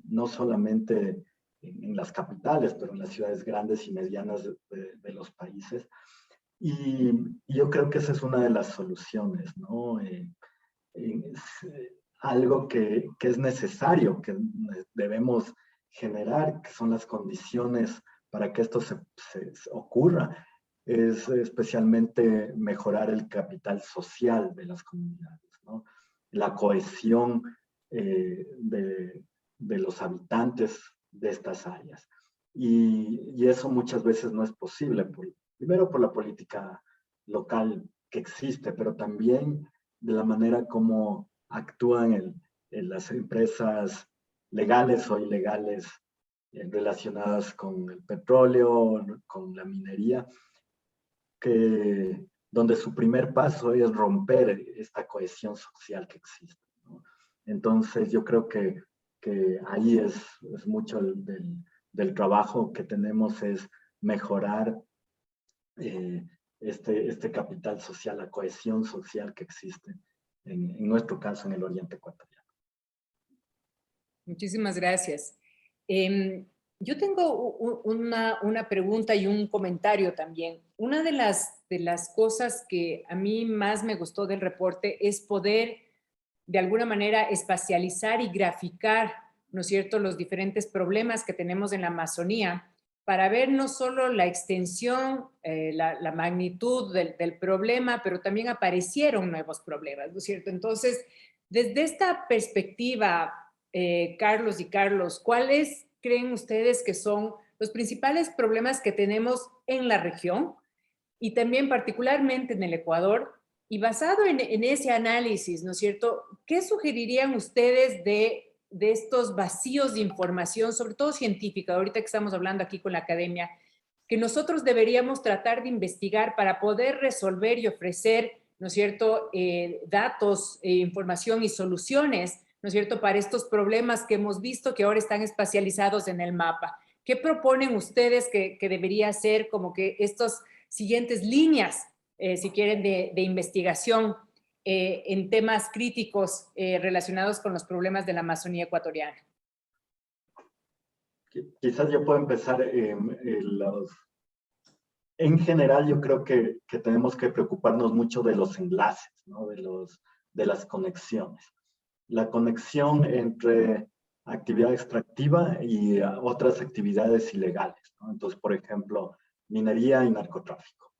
no solamente en las capitales, pero en las ciudades grandes y medianas de los países. Y yo creo que esa es una de las soluciones, ¿no? Algo que es necesario, que debemos generar, que son las condiciones para que esto se ocurra, es especialmente mejorar el capital social de las comunidades, ¿no? La cohesión de los habitantes de estas áreas. Y eso muchas veces no es posible, primero por la política local que existe, pero también de la manera como actúan las empresas legales o ilegales relacionadas con el petróleo, con la minería, donde su primer paso es romper esta cohesión social que existe, ¿no? Entonces yo creo que ahí es mucho del trabajo que tenemos, es mejorar este capital social, la cohesión social que existe, en nuestro caso, en el Oriente Ecuatoriano. Muchísimas gracias. Yo tengo una pregunta y un comentario también. Una de las cosas que a mí más me gustó del reporte es poder, de alguna manera, espacializar y graficar, ¿no es cierto?, los diferentes problemas que tenemos en la Amazonía, para ver no solo la extensión, la magnitud del problema, pero también aparecieron nuevos problemas, ¿no es cierto? Entonces, desde esta perspectiva, Carlos y Carlos, ¿cuáles creen ustedes que son los principales problemas que tenemos en la región y también particularmente en el Ecuador? Y basado en ese análisis, ¿no es cierto?, ¿qué sugerirían ustedes de estos vacíos de información, sobre todo científica, ahorita que estamos hablando aquí con la academia, que nosotros deberíamos tratar de investigar para poder resolver y ofrecer, ¿no es cierto?, datos, información y soluciones, ¿no es cierto?, para estos problemas que hemos visto que ahora están espacializados en el mapa? ¿Qué proponen ustedes que debería ser como que estas siguientes líneas, si quieren, de investigación en temas críticos relacionados con los problemas de la Amazonía ecuatoriana? Quizás yo puedo empezar. En general, yo creo que tenemos que preocuparnos mucho de los enlaces, ¿no? De las conexiones. La conexión entre actividad extractiva y otras actividades ilegales, ¿no? Entonces, por ejemplo, minería y narcotráfico.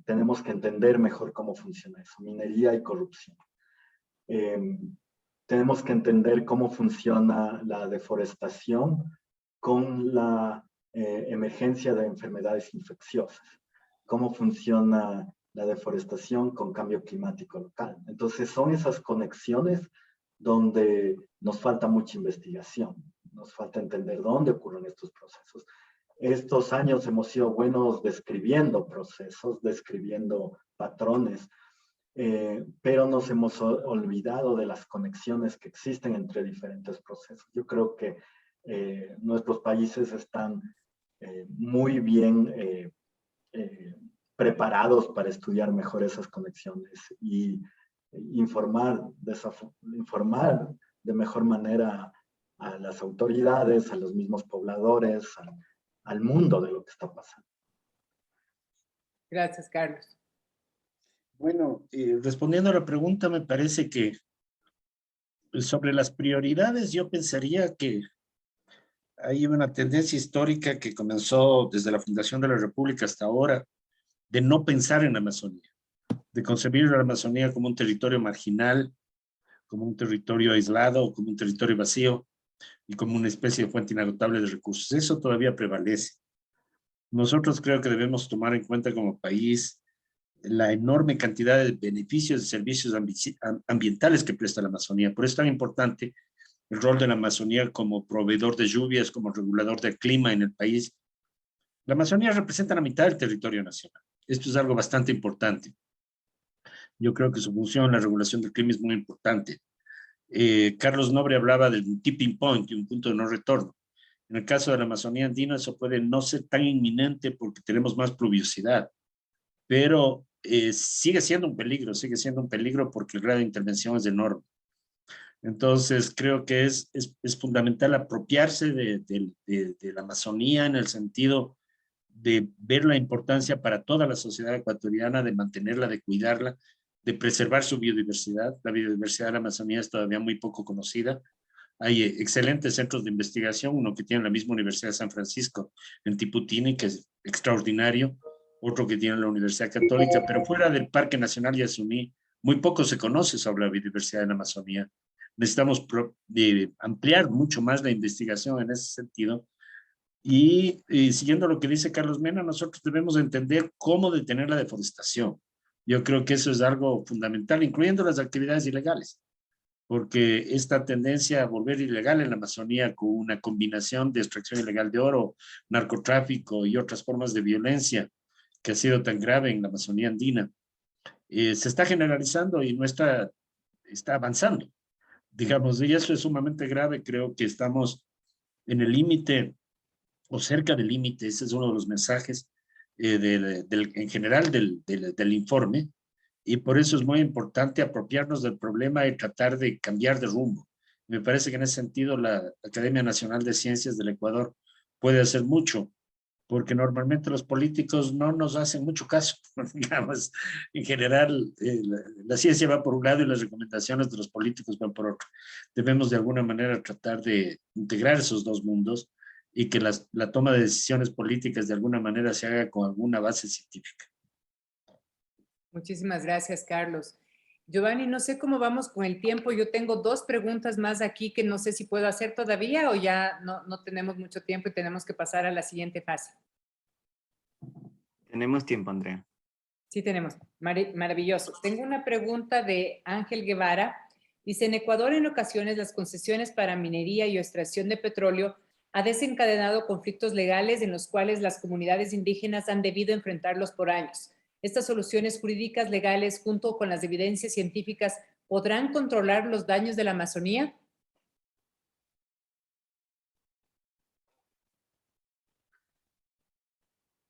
Tenemos que entender mejor cómo funciona eso, minería y corrupción. Tenemos que entender cómo funciona la deforestación con la emergencia de enfermedades infecciosas, cómo funciona la deforestación con cambio climático local. Entonces son esas conexiones donde nos falta mucha investigación, nos falta entender dónde ocurren estos procesos. Estos años hemos sido buenos describiendo procesos, describiendo patrones, pero nos hemos olvidado de las conexiones que existen entre diferentes procesos. Yo creo que nuestros países están muy bien preparados para estudiar mejor esas conexiones y informar de mejor manera a las autoridades, a los mismos pobladores, al mundo de lo que está pasando. Gracias, Carlos. Bueno, respondiendo a la pregunta, me parece que sobre las prioridades yo pensaría que hay una tendencia histórica que comenzó desde la fundación de la República hasta ahora de no pensar en la Amazonía, de concebir la Amazonía como un territorio marginal, como un territorio aislado, como un territorio vacío y como una especie de fuente inagotable de recursos. Eso todavía prevalece. Nosotros creo que debemos tomar en cuenta como país la enorme cantidad de beneficios y servicios ambientales que presta la Amazonía. Por eso es tan importante el rol de la Amazonía como proveedor de lluvias, como regulador del clima en el país. La Amazonía representa la mitad del territorio nacional. Esto es algo bastante importante. Yo creo que su función en la regulación del clima es muy importante. Carlos Nobre hablaba de un tipping point, de un punto de no retorno. En el caso de la Amazonía andina, eso puede no ser tan inminente porque tenemos más pluviosidad, pero sigue siendo un peligro porque el grado de intervención es enorme. Entonces, creo que es fundamental apropiarse de la Amazonía en el sentido de ver la importancia para toda la sociedad ecuatoriana, de mantenerla, de cuidarla, de preservar su biodiversidad. La biodiversidad de la Amazonía es todavía muy poco conocida. Hay excelentes centros de investigación, uno que tiene la misma Universidad de San Francisco en Tiputini, que es extraordinario, otro que tiene la Universidad Católica, pero fuera del Parque Nacional Yasuní, muy poco se conoce sobre la biodiversidad de la Amazonía. Necesitamos ampliar mucho más la investigación en ese sentido. Y siguiendo lo que dice Carlos Mena, nosotros debemos entender cómo detener la deforestación. Yo creo que eso es algo fundamental, incluyendo las actividades ilegales, porque esta tendencia a volver ilegal en la Amazonía con una combinación de extracción ilegal de oro, narcotráfico y otras formas de violencia que ha sido tan grave en la Amazonía andina, se está generalizando y no está avanzando. Digamos, y eso es sumamente grave. Creo que estamos en el límite o cerca del límite. Ese es uno de los mensajes en general del informe, y por eso es muy importante apropiarnos del problema y tratar de cambiar de rumbo. Me parece que en ese sentido la Academia Nacional de Ciencias del Ecuador puede hacer mucho, porque normalmente los políticos no nos hacen mucho caso. Digamos, en general, la ciencia va por un lado y las recomendaciones de los políticos van por otro. Debemos de alguna manera tratar de integrar esos dos mundos y que la toma de decisiones políticas de alguna manera se haga con alguna base científica. Muchísimas gracias, Carlos. Giovanni, no sé cómo vamos con el tiempo. Yo tengo 2 preguntas más aquí que no sé si puedo hacer todavía o ya no tenemos mucho tiempo y tenemos que pasar a la siguiente fase. Tenemos tiempo, Andrea. Sí, tenemos. Maravilloso. Tengo una pregunta de Ángel Guevara. Dice, en Ecuador en ocasiones las concesiones para minería y extracción de petróleo ha desencadenado conflictos legales en los cuales las comunidades indígenas han debido enfrentarlos por años. Estas soluciones jurídicas legales, junto con las evidencias científicas, ¿podrán controlar los daños de la Amazonía?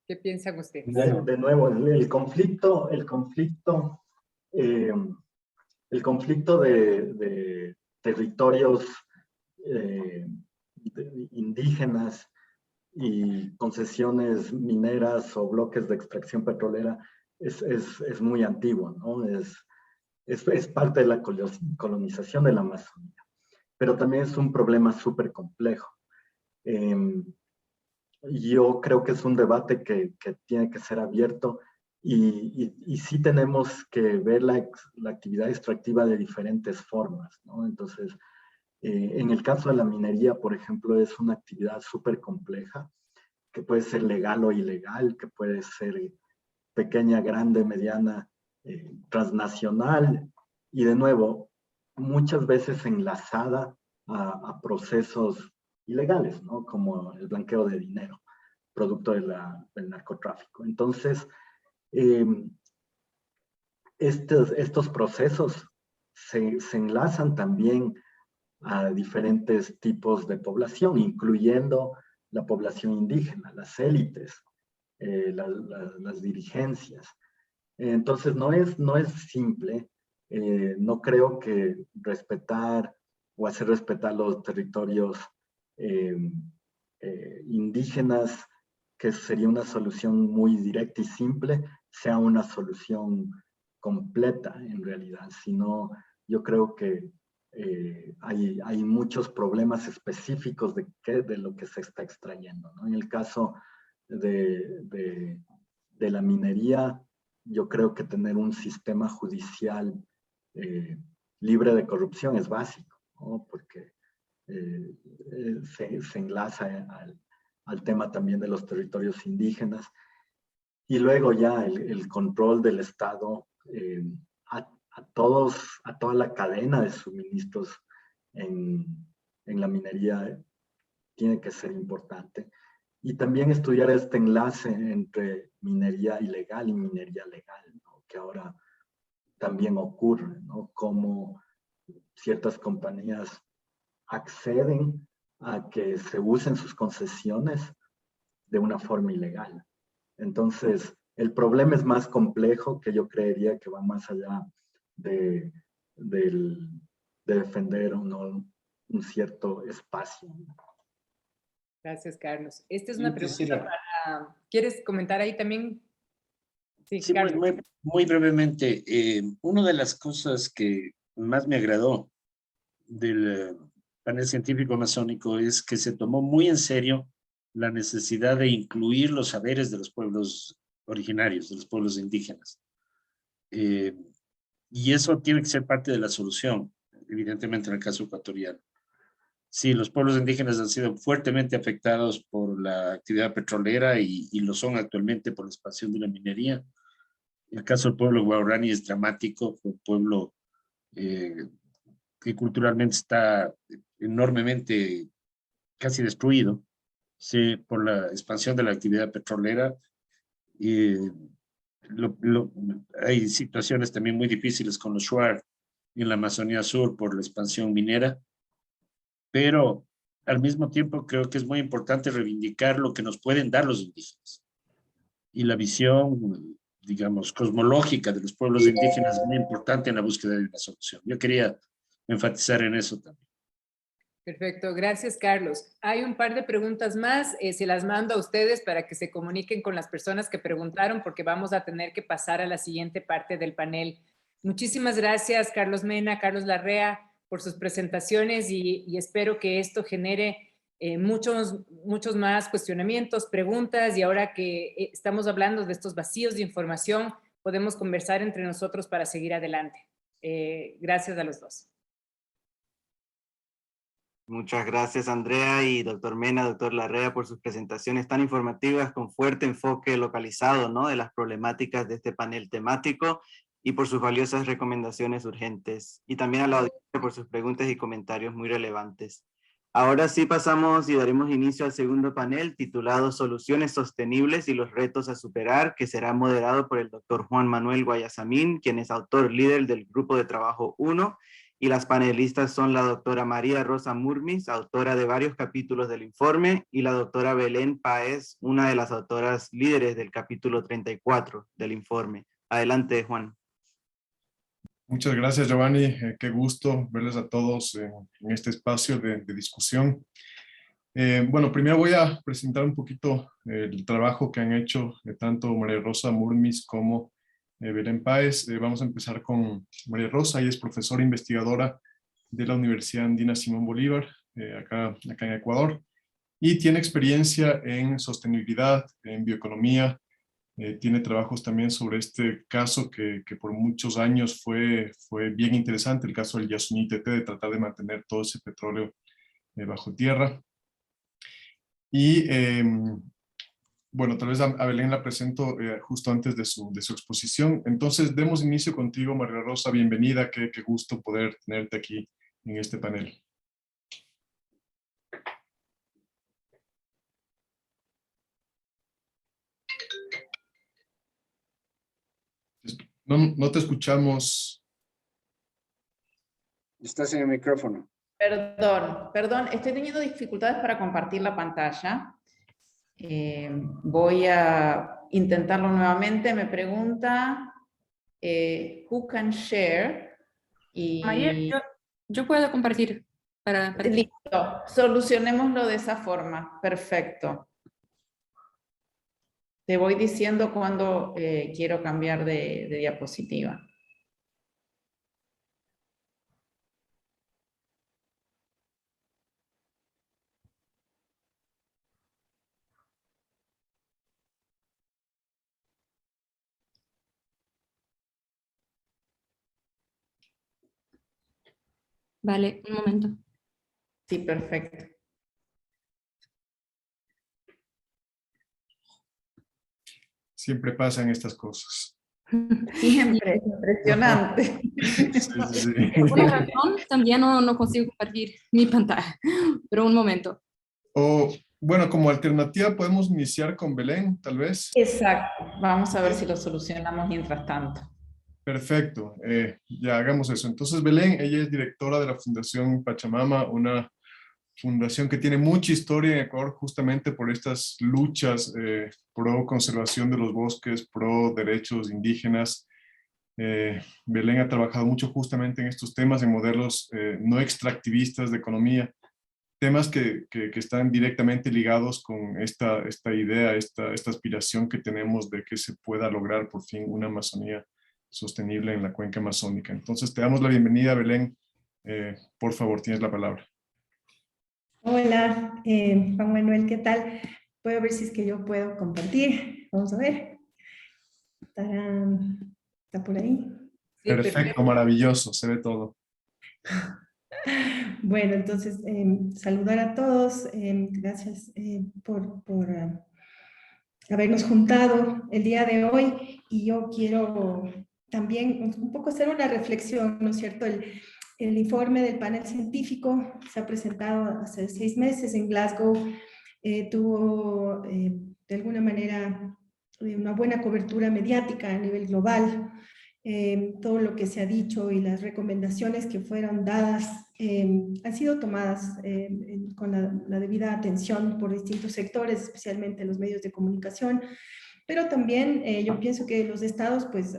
¿Qué piensan ustedes? De nuevo, el conflicto de territorios indígenas y concesiones mineras o bloques de extracción petrolera es muy antiguo, ¿no? Es parte de la colonización de la Amazonía, pero también es un problema súper complejo. Yo creo que es un debate que tiene que ser abierto y sí tenemos que ver la actividad extractiva de diferentes formas, ¿no? Entonces, en el caso de la minería, por ejemplo, es una actividad súper compleja, que puede ser legal o ilegal, que puede ser pequeña, grande, mediana, transnacional, y de nuevo, muchas veces enlazada a procesos ilegales, ¿no? Como el blanqueo de dinero, producto del narcotráfico. Entonces, estos procesos se enlazan también a diferentes tipos de población, incluyendo la población indígena, las élites, las dirigencias. Entonces no es simple. No creo que respetar o hacer respetar los territorios indígenas, que sería una solución muy directa y simple, sea una solución completa en realidad, sino yo creo que hay muchos problemas específicos de lo que se está extrayendo, ¿no? En el caso de la minería, yo creo que tener un sistema judicial libre de corrupción es básico, ¿no? Porque se enlaza al tema también de los territorios indígenas. Y luego ya el control del Estado a toda la cadena de suministros en la minería tiene que ser importante. Y también estudiar este enlace entre minería ilegal y minería legal, ¿no? Que ahora también ocurre, ¿no? Cómo ciertas compañías acceden a que se usen sus concesiones de una forma ilegal. Entonces, el problema es más complejo, que yo creería que va más allá de defender o no un cierto espacio. Gracias, Carlos. Esta es una pregunta para... ¿Quieres comentar ahí también? Sí, Sí, Carlos. muy brevemente. Una de las cosas que más me agradó del panel científico amazónico es que se tomó muy en serio la necesidad de incluir los saberes de los pueblos originarios, de los pueblos indígenas. Y eso tiene que ser parte de la solución, evidentemente en el caso ecuatoriano. Sí, los pueblos indígenas han sido fuertemente afectados por la actividad petrolera y lo son actualmente por la expansión de la minería. El caso del pueblo guaraní es dramático, fue un pueblo que culturalmente está enormemente casi destruido, sí, por la expansión de la actividad petrolera. Hay situaciones también muy difíciles con los shuar en la Amazonía Sur por la expansión minera, pero al mismo tiempo creo que es muy importante reivindicar lo que nos pueden dar los indígenas. Y la visión, digamos, cosmológica de los pueblos indígenas es muy importante en la búsqueda de una solución. Yo quería enfatizar en eso también. Perfecto, gracias, Carlos. Hay un par de preguntas más, se las mando a ustedes para que se comuniquen con las personas que preguntaron, porque vamos a tener que pasar a la siguiente parte del panel. Muchísimas gracias, Carlos Mena, Carlos Larrea, por sus presentaciones y espero que esto genere muchos más cuestionamientos, preguntas, y ahora que estamos hablando de estos vacíos de información, podemos conversar entre nosotros para seguir adelante. Gracias a los dos. Muchas gracias, Andrea y doctor Mena, doctor Larrea, por sus presentaciones tan informativas con fuerte enfoque localizado, ¿no?, de las problemáticas de este panel temático y por sus valiosas recomendaciones urgentes. Y también a la audiencia por sus preguntas y comentarios muy relevantes. Ahora sí pasamos y daremos inicio al segundo panel titulado Soluciones Sostenibles y los Retos a Superar, que será moderado por el doctor Juan Manuel Guayasamín, quien es autor líder del Grupo de Trabajo 1, y las panelistas son la doctora María Rosa Murmis, autora de varios capítulos del informe, y la doctora Belén Páez, una de las autoras líderes del capítulo 34 del informe. Adelante, Juan. Muchas gracias, Giovanni. Qué gusto verles a todos en este espacio de discusión. Bueno, primero voy a presentar un poquito el trabajo que han hecho tanto María Rosa Murmis como Belén Páez. Vamos a empezar con María Rosa. Ella es profesora investigadora de la Universidad Andina Simón Bolívar, acá en Ecuador, y tiene experiencia en sostenibilidad, en bioeconomía. Tiene trabajos también sobre este caso que por muchos años fue bien interesante, el caso del Yasuní Tete, de tratar de mantener todo ese petróleo bajo tierra. Y bueno, tal vez a Belén la presento justo antes de su exposición. Entonces, demos inicio contigo, María Rosa. Bienvenida, qué gusto poder tenerte aquí en este panel. No te escuchamos. Estás en el micrófono. Perdón, estoy teniendo dificultades para compartir la pantalla. Voy a intentarlo nuevamente. Me pregunta who can share. Y Yo puedo compartir para ti. listo, solucionémoslo de esa forma. Perfecto. Te voy diciendo cuando quiero cambiar de diapositiva. Vale, un momento. Sí, perfecto. Siempre pasan estas cosas. Siempre, es impresionante. Sí, sí. Por una razón, también no consigo compartir mi pantalla, pero un momento. O, bueno, como alternativa podemos iniciar con Belén, tal vez. Exacto. Vamos a ver si lo solucionamos mientras tanto. Perfecto, ya hagamos eso. Entonces Belén, ella es directora de la Fundación Pachamama, una fundación que tiene mucha historia en Ecuador justamente por estas luchas pro conservación de los bosques, pro derechos indígenas. Belén ha trabajado mucho justamente en estos temas, en modelos no extractivistas de economía, temas que están directamente ligados con esta idea, esta aspiración que tenemos de que se pueda lograr por fin una Amazonía sostenible en la cuenca amazónica. Entonces te damos la bienvenida, Belén. Por favor, tienes la palabra. Hola, Juan Manuel, ¿qué tal? Voy a ver si es que yo puedo compartir. Vamos a ver. ¡Tarán! ¿Está por ahí? Sí, Perfecto, maravilloso, se ve todo. Bueno, entonces, saludar a todos. Gracias por habernos juntado el día de hoy. Y yo quiero también un poco hacer una reflexión, ¿no es cierto? El informe del panel científico se ha presentado hace 6 meses en Glasgow. Tuvo de alguna manera una buena cobertura mediática a nivel global. Todo lo que se ha dicho y las recomendaciones que fueron dadas han sido tomadas con la debida atención por distintos sectores, especialmente los medios de comunicación. Pero también yo pienso que los estados, pues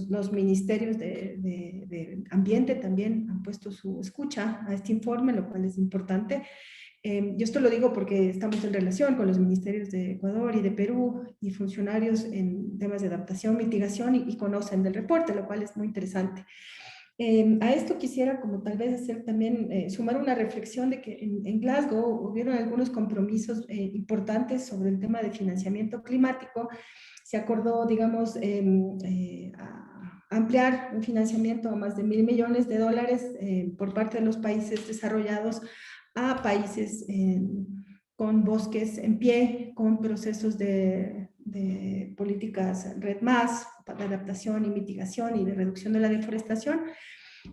los ministerios de ambiente también han puesto su escucha a este informe, lo cual es importante. Yo esto lo digo porque estamos en relación con los ministerios de Ecuador y de Perú y funcionarios en temas de adaptación, mitigación y conocen del reporte, lo cual es muy interesante. A esto quisiera como tal vez hacer también, sumar una reflexión de que en Glasgow hubieron algunos compromisos importantes sobre el tema de financiamiento climático. Se acordó, digamos, ampliar un financiamiento a más de $1.000 millones por parte de los países desarrollados a países con bosques en pie, con procesos de políticas REDD+, de adaptación y mitigación y de reducción de la deforestación.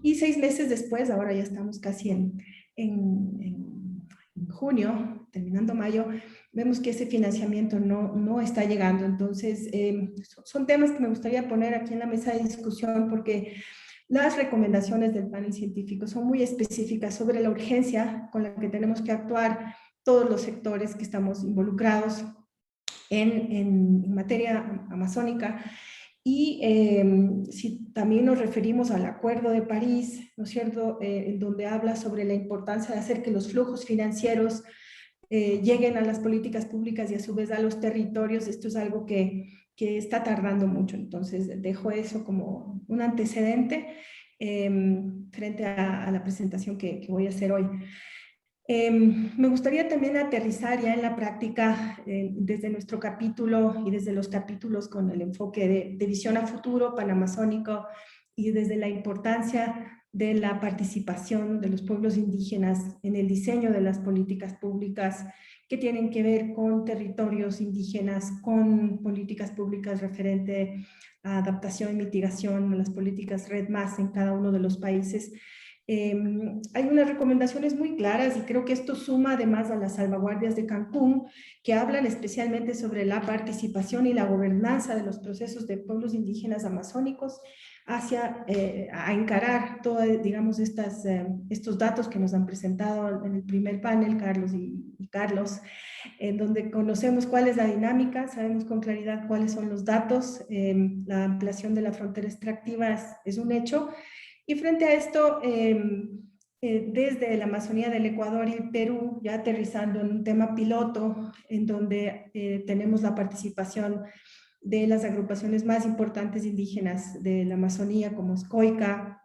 Y 6 meses después, ahora ya estamos casi en junio, terminando mayo, vemos que ese financiamiento no está llegando. Entonces, son temas que me gustaría poner aquí en la mesa de discusión porque las recomendaciones del panel científico son muy específicas sobre la urgencia con la que tenemos que actuar todos los sectores que estamos involucrados en materia amazónica. Y si también nos referimos al Acuerdo de París, ¿no es cierto?, en donde habla sobre la importancia de hacer que los flujos financieros lleguen a las políticas públicas y a su vez a los territorios, esto es algo que está tardando mucho. Entonces dejo eso como un antecedente frente a la presentación que voy a hacer hoy. Me gustaría también aterrizar ya en la práctica desde nuestro capítulo y desde los capítulos con el enfoque de visión a futuro panamazónico y desde la importancia de la participación de los pueblos indígenas en el diseño de las políticas públicas que tienen que ver con territorios indígenas, con políticas públicas referente a adaptación y mitigación, las políticas REDD+ en cada uno de los países. Hay unas recomendaciones muy claras y creo que esto suma además a las salvaguardias de Cancún, que hablan especialmente sobre la participación y la gobernanza de los procesos de pueblos indígenas amazónicos hacia a encarar todos, digamos, estos datos que nos han presentado en el primer panel, Carlos y Carlos, en donde conocemos cuál es la dinámica, sabemos con claridad cuáles son los datos, la ampliación de la frontera extractiva es un hecho. Y frente a esto, desde la Amazonía del Ecuador y el Perú, ya aterrizando en un tema piloto, en donde tenemos la participación de las agrupaciones más importantes indígenas de la Amazonía, como SCOICA,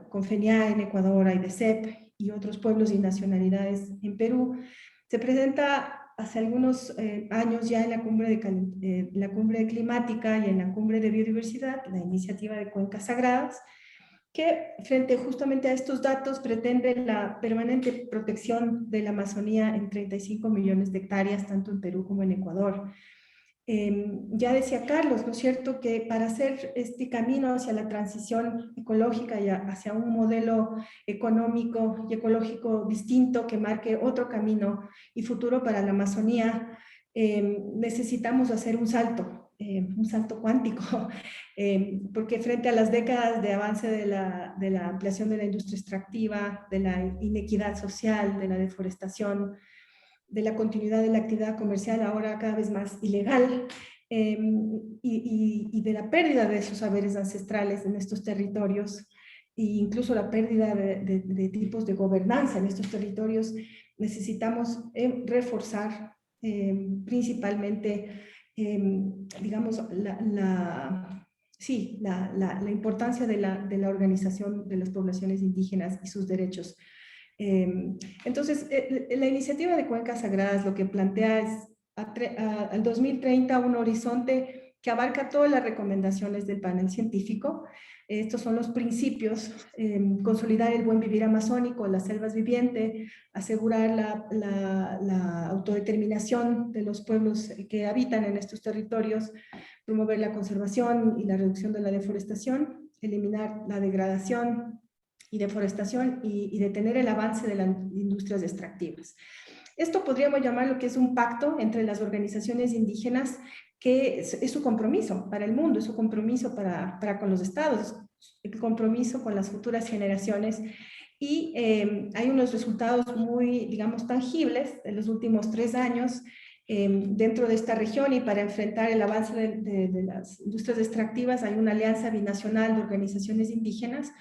CONFENIA en Ecuador, AIDESEP y otros pueblos y nacionalidades en Perú, se presenta hace algunos años ya en la cumbre climática y en la cumbre de biodiversidad, la iniciativa de Cuencas Sagradas, que frente justamente a estos datos pretende la permanente protección de la Amazonía en 35 millones de hectáreas, tanto en Perú como en Ecuador. Ya decía Carlos, ¿no es cierto?, que para hacer este camino hacia la transición ecológica y hacia un modelo económico y ecológico distinto que marque otro camino y futuro para la Amazonía, necesitamos hacer un salto cuántico, porque frente a las décadas de avance de la ampliación de la industria extractiva, de la inequidad social, de la deforestación, de la continuidad de la actividad comercial ahora cada vez más ilegal, y de la pérdida de esos saberes ancestrales en estos territorios, e incluso la pérdida de tipos de gobernanza en estos territorios, necesitamos reforzar principalmente, digamos, la importancia de la organización de las poblaciones indígenas y sus derechos. Entonces, la iniciativa de Cuencas Sagradas lo que plantea es al 2030 un horizonte que abarca todas las recomendaciones del panel científico. Estos son los principios: consolidar el buen vivir amazónico, las selvas vivientes, asegurar la autodeterminación de los pueblos que habitan en estos territorios, promover la conservación y la reducción de la deforestación, eliminar la degradación y deforestación y detener el avance de las industrias extractivas. Esto podríamos llamar lo que es un pacto entre las organizaciones indígenas, que es su compromiso para el mundo, es su compromiso para con los estados, el compromiso con las futuras generaciones. Y hay unos resultados muy, digamos, tangibles de los últimos 3 años dentro de esta región, y para enfrentar el avance de las industrias extractivas hay una alianza binacional de organizaciones indígenas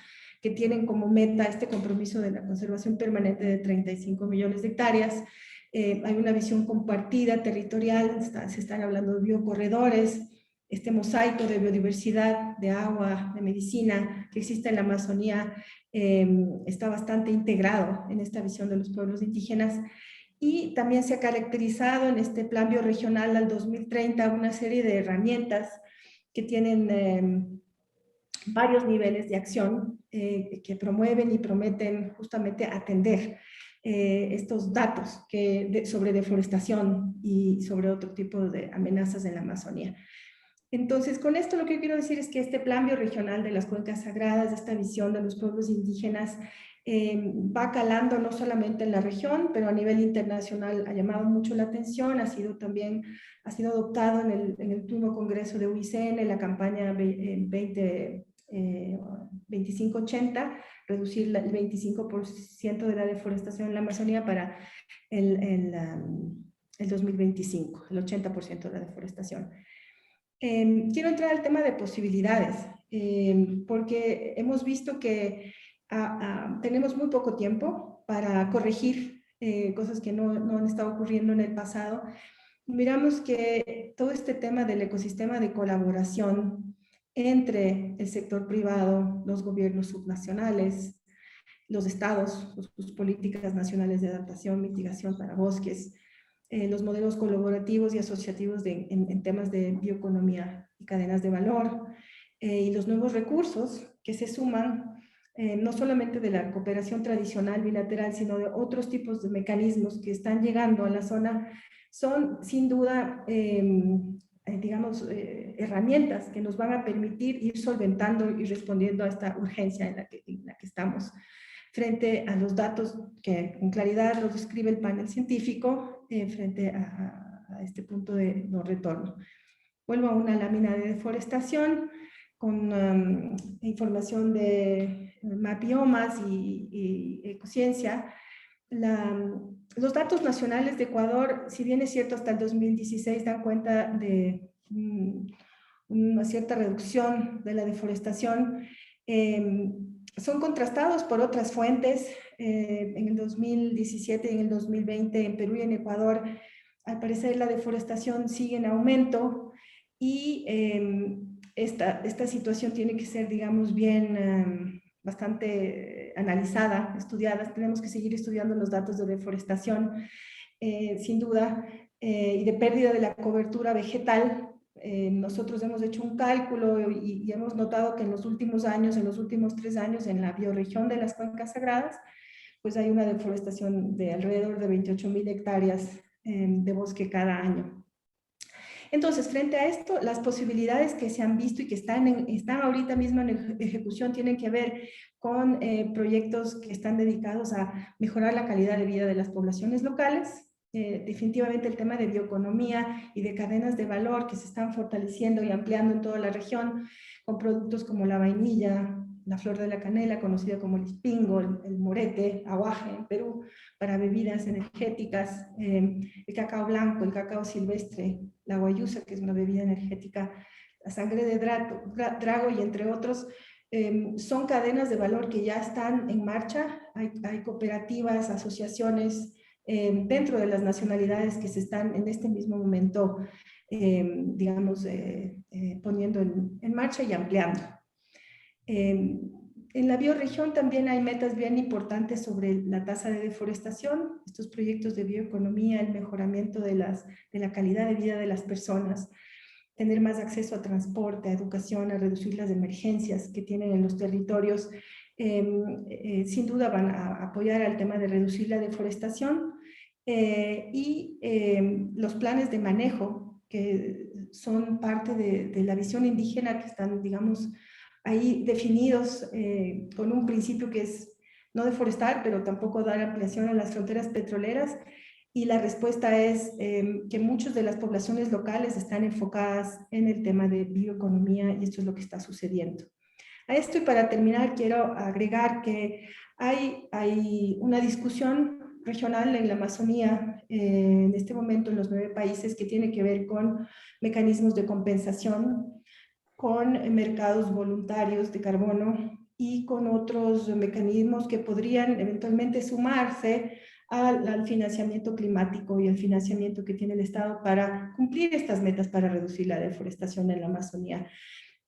que tienen como meta este compromiso de la conservación permanente de 35 millones de hectáreas. Hay una visión compartida territorial, se están hablando de biocorredores, este mosaico de biodiversidad, de agua, de medicina que existe en la Amazonía está bastante integrado en esta visión de los pueblos indígenas. Y también se ha caracterizado en este plan bioregional al 2030 una serie de herramientas que tienen varios niveles de acción que promueven y prometen justamente atender estos datos sobre deforestación y sobre otro tipo de amenazas en la Amazonía. Entonces, con esto lo que quiero decir es que este plan bioregional de las cuencas sagradas, esta visión de los pueblos indígenas, va calando no solamente en la región, pero a nivel internacional ha llamado mucho la atención, ha sido adoptado en el último congreso de UICN, la campaña 2580, reducir el 25% de la deforestación en la Amazonía para el 2025, el 80% de la deforestación. Quiero entrar al tema de posibilidades, porque hemos visto que tenemos muy poco tiempo para corregir cosas que no han estado ocurriendo en el pasado. Miramos que todo este tema del ecosistema de colaboración entre el sector privado, los gobiernos subnacionales, los estados, sus políticas nacionales de adaptación, mitigación para bosques, los modelos colaborativos y asociativos en temas de bioeconomía y cadenas de valor, y los nuevos recursos que se suman no solamente de la cooperación tradicional bilateral, sino de otros tipos de mecanismos que están llegando a la zona, son sin duda digamos, herramientas que nos van a permitir ir solventando y respondiendo a esta urgencia en la que estamos frente a los datos que con claridad los describe el panel científico frente a este punto de no retorno. Vuelvo a una lámina de deforestación con información de mapiomas y ecociencia. Los datos nacionales de Ecuador, si bien es cierto hasta el 2016 dan cuenta de una cierta reducción de la deforestación, son contrastados por otras fuentes. En el 2017 y en el 2020 en Perú y en Ecuador, al parecer la deforestación sigue en aumento y esta situación tiene que ser, digamos, bien, bastante analizada, estudiada. Tenemos que seguir estudiando los datos de deforestación, sin duda, y de pérdida de la cobertura vegetal. Nosotros hemos hecho un cálculo y hemos notado que en los últimos años, en los últimos 3 años, en la bioregión de las cuencas sagradas, pues hay una deforestación de alrededor de 28.000 hectáreas de bosque cada año. Entonces, frente a esto, las posibilidades que se han visto y que están ahorita mismo en ejecución tienen que ver con proyectos que están dedicados a mejorar la calidad de vida de las poblaciones locales. Definitivamente el tema de bioeconomía y de cadenas de valor que se están fortaleciendo y ampliando en toda la región con productos como la vainilla, la flor de la canela, conocida como el ispingo, el morete, aguaje en Perú, para bebidas energéticas, el cacao blanco, el cacao silvestre, la guayusa, que es una bebida energética, la sangre de drago y entre otros. Son cadenas de valor que ya están en marcha. Hay cooperativas, asociaciones dentro de las nacionalidades que se están en este mismo momento, digamos, poniendo en marcha y ampliando. En la bioregión también hay metas bien importantes sobre la tasa de deforestación, estos proyectos de bioeconomía, el mejoramiento de la calidad de vida de las personas, tener más acceso a transporte, a educación, a reducir las emergencias que tienen en los territorios. Sin duda van a apoyar al tema de reducir la deforestación y los planes de manejo que son parte de la visión indígena, que están, digamos, ahí definidos con un principio que es no deforestar, pero tampoco dar ampliación a las fronteras petroleras. Y la respuesta es que muchas de las poblaciones locales están enfocadas en el tema de bioeconomía y esto es lo que está sucediendo. A esto y para terminar quiero agregar que hay una discusión regional en la Amazonía en este momento en los 9 países que tiene que ver con mecanismos de compensación, con mercados voluntarios de carbono y con otros mecanismos que podrían eventualmente sumarse al financiamiento climático y al financiamiento que tiene el Estado para cumplir estas metas para reducir la deforestación en la Amazonía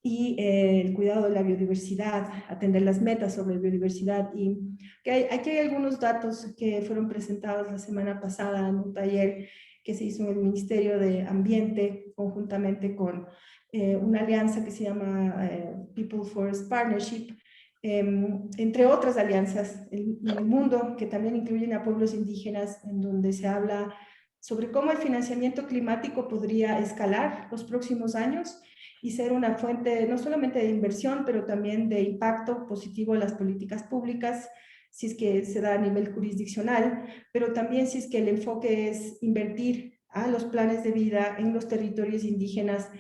y el cuidado de la biodiversidad, atender las metas sobre biodiversidad. Y que aquí hay algunos datos que fueron presentados la semana pasada en un taller que se hizo en el Ministerio de Ambiente conjuntamente con una alianza que se llama People Forest Partnership, entre otras alianzas en el mundo que también incluyen a pueblos indígenas, en donde se habla sobre cómo el financiamiento climático podría escalar los próximos años y ser una fuente no solamente de inversión, pero también de impacto positivo en las políticas públicas, si es que se da a nivel jurisdiccional, pero también si es que el enfoque es invertir a los planes de vida en los territorios indígenas.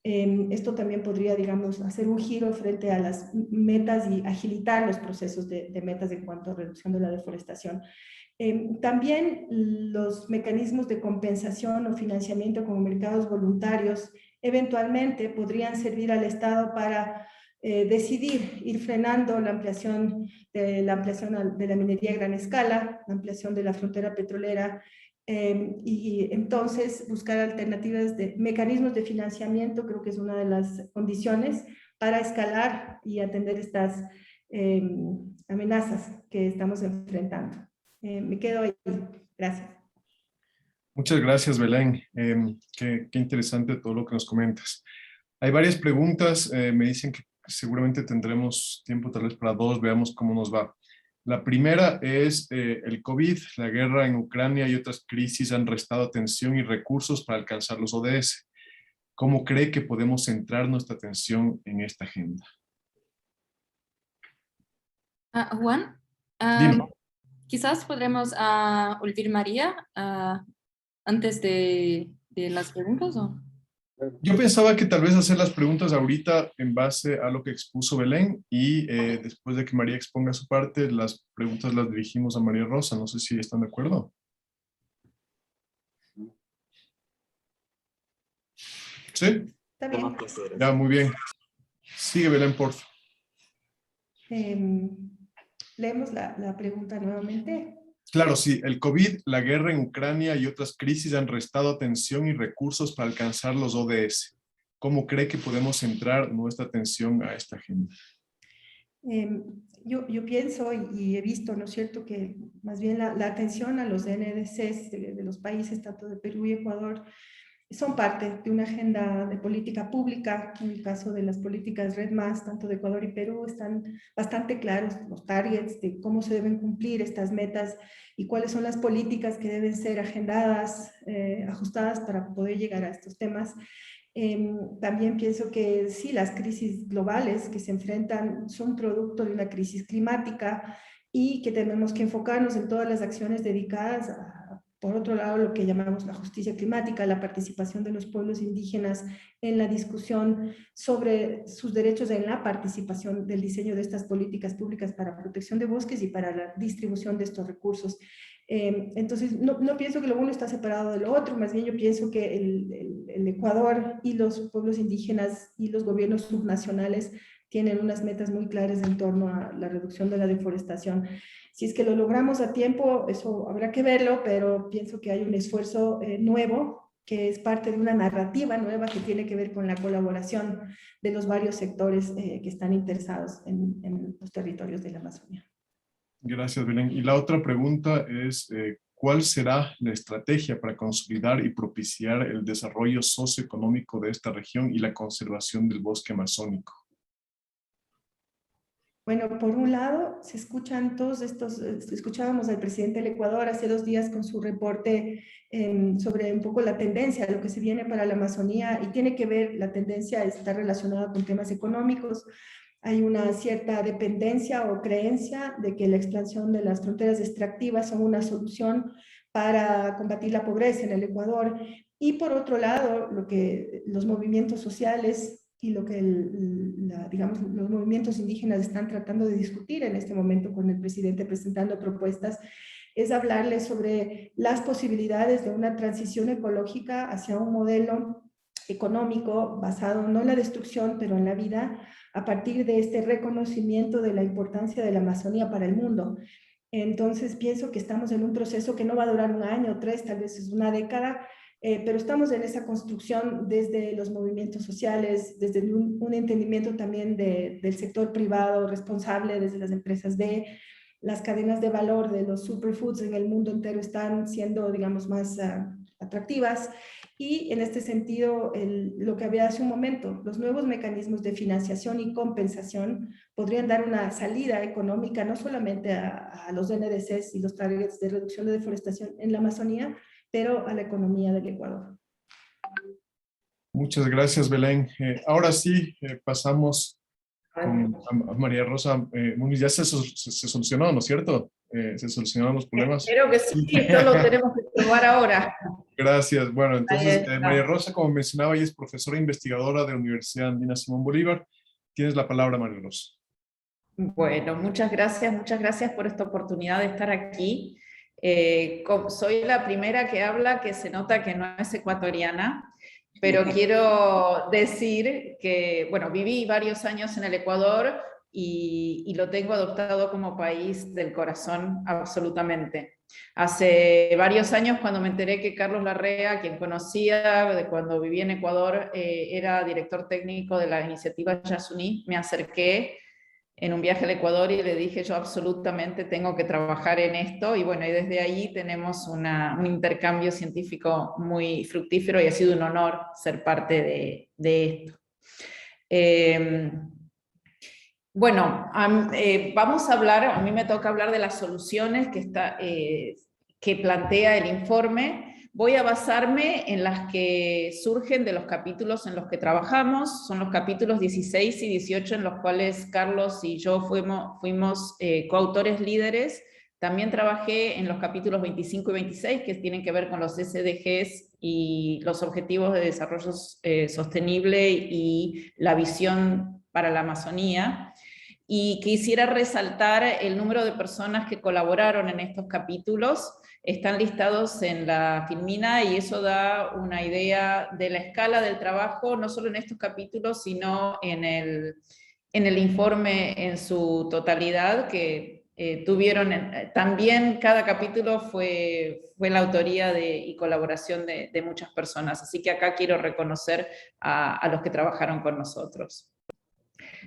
Esto también podría, digamos, hacer un giro frente a las metas y agilitar los procesos de metas en cuanto a reducción de la deforestación. También los mecanismos de compensación o financiamiento como mercados voluntarios eventualmente podrían servir al Estado para decidir ir frenando la ampliación de la minería a gran escala, la ampliación de la frontera petrolera, y entonces buscar alternativas de mecanismos de financiamiento. Creo que es una de las condiciones para escalar y atender estas amenazas que estamos enfrentando. Me quedo ahí. Gracias. Muchas gracias, Belén. Qué interesante todo lo que nos comentas. Hay varias preguntas. Me dicen que seguramente tendremos tiempo tal vez para 2. Veamos cómo nos va. La primera es el COVID, la guerra en Ucrania y otras crisis han restado atención y recursos para alcanzar los ODS. ¿cómo cree que podemos centrar nuestra atención en esta agenda? Juan, Dime. quizás podremos oír María antes de las preguntas, ¿o? Yo pensaba que tal vez hacer las preguntas ahorita en base a lo que expuso Belén y después de que María exponga su parte, las preguntas las dirigimos a María Rosa. No sé si están de acuerdo. ¿Sí? Está bien. Ya, muy bien. Sigue Belén, por favor. Leemos la pregunta nuevamente. Claro, sí, el COVID, la guerra en Ucrania y otras crisis han restado atención y recursos para alcanzar los ODS. ¿Cómo cree que podemos centrar nuestra atención a esta agenda? Yo pienso y he visto, ¿no es cierto?, que más bien la atención a los NDCs de los países, tanto de Perú y Ecuador, son parte de una agenda de política pública. En el caso de las políticas RED+, tanto de Ecuador y Perú, están bastante claros los targets de cómo se deben cumplir estas metas y cuáles son las políticas que deben ser agendadas, ajustadas para poder llegar a estos temas. También pienso que sí, las crisis globales que se enfrentan son producto de una crisis climática y que tenemos que enfocarnos en todas las acciones dedicadas a, por otro lado, lo que llamamos la justicia climática, la participación de los pueblos indígenas en la discusión sobre sus derechos en la participación del diseño de estas políticas públicas para protección de bosques y para la distribución de estos recursos. Entonces, no pienso que lo uno está separado de lo otro, más bien yo pienso que el Ecuador y los pueblos indígenas y los gobiernos subnacionales tienen unas metas muy claras en torno a la reducción de la deforestación. Si es que lo logramos a tiempo, eso habrá que verlo, pero pienso que hay un esfuerzo nuevo, que es parte de una narrativa nueva que tiene que ver con la colaboración de los varios sectores que están interesados en los territorios de la Amazonía. Gracias, Belén. Y la otra pregunta es, ¿cuál será la estrategia para consolidar y propiciar el desarrollo socioeconómico de esta región y la conservación del bosque amazónico? Bueno, por un lado, se escuchan todos estos, escuchábamos al presidente del Ecuador hace 2 días con su reporte sobre un poco la tendencia, lo que se viene para la Amazonía, y tiene que ver, la tendencia está relacionada con temas económicos. Hay una cierta dependencia o creencia de que la expansión de las fronteras extractivas son una solución para combatir la pobreza en el Ecuador. Y por otro lado, lo que los movimientos sociales y lo que digamos, los movimientos indígenas están tratando de discutir en este momento con el presidente presentando propuestas, es hablarles sobre las posibilidades de una transición ecológica hacia un modelo económico basado no en la destrucción, pero en la vida, a partir de este reconocimiento de la importancia de la Amazonía para el mundo. Entonces pienso que estamos en un proceso que no va a durar 1 año, 3, tal vez es 1 década, pero estamos en esa construcción desde los movimientos sociales, desde un entendimiento también del sector privado responsable, desde las empresas las cadenas de valor de los superfoods en el mundo entero están siendo, digamos, más atractivas. Y en este sentido, lo que había hace un momento, los nuevos mecanismos de financiación y compensación podrían dar una salida económica no solamente a los NDCs y los targets de reducción de deforestación en la Amazonía, pero a la economía del Ecuador. Muchas gracias, Belén. Ahora sí, pasamos a María Rosa Muniz. Ya se solucionó, ¿no es cierto? Se solucionaron los problemas. Creo que sí, esto lo tenemos que probar ahora. Gracias. Bueno, entonces María Rosa, como mencionaba, ella es profesora e investigadora de la Universidad Andina Simón Bolívar. Tienes la palabra, María Rosa. Bueno, muchas gracias por esta oportunidad de estar aquí. Soy la primera que habla que se nota que no es ecuatoriana, pero quiero decir que, bueno, viví varios años en el Ecuador y lo tengo adoptado como país del corazón absolutamente. Hace varios años, cuando me enteré que Carlos Larrea, quien conocía de cuando viví en Ecuador, era director técnico de la iniciativa Yasuní, me acerqué en un viaje al Ecuador y le dije, yo absolutamente tengo que trabajar en esto, y bueno, y desde ahí tenemos un intercambio científico muy fructífero y ha sido un honor ser parte de esto. Bueno, vamos a hablar, a mí me toca hablar de las soluciones que plantea el informe. Voy a basarme en las que surgen de los capítulos en los que trabajamos, son los capítulos 16 y 18 en los cuales Carlos y yo fuimos coautores líderes. También trabajé en los capítulos 25 y 26 que tienen que ver con los SDGs y los Objetivos de Desarrollo Sostenible y la visión para la Amazonía. Y quisiera resaltar el número de personas que colaboraron en estos capítulos. Están listados en la filmina y eso da una idea de la escala del trabajo, no solo en estos capítulos, sino en el informe en su totalidad, que tuvieron, también cada capítulo fue la autoría y colaboración de muchas personas. Así que acá quiero reconocer a los que trabajaron con nosotros.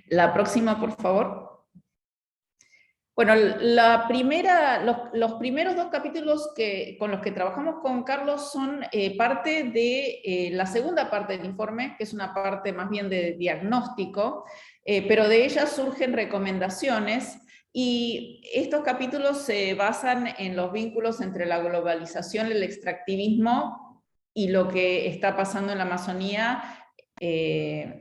La próxima, por favor. Bueno, los primeros dos capítulos con los que trabajamos con Carlos son parte de la segunda parte del informe, que es una parte más bien de diagnóstico, pero de ella surgen recomendaciones, y estos capítulos se basan en los vínculos entre la globalización, el extractivismo y lo que está pasando en la Amazonía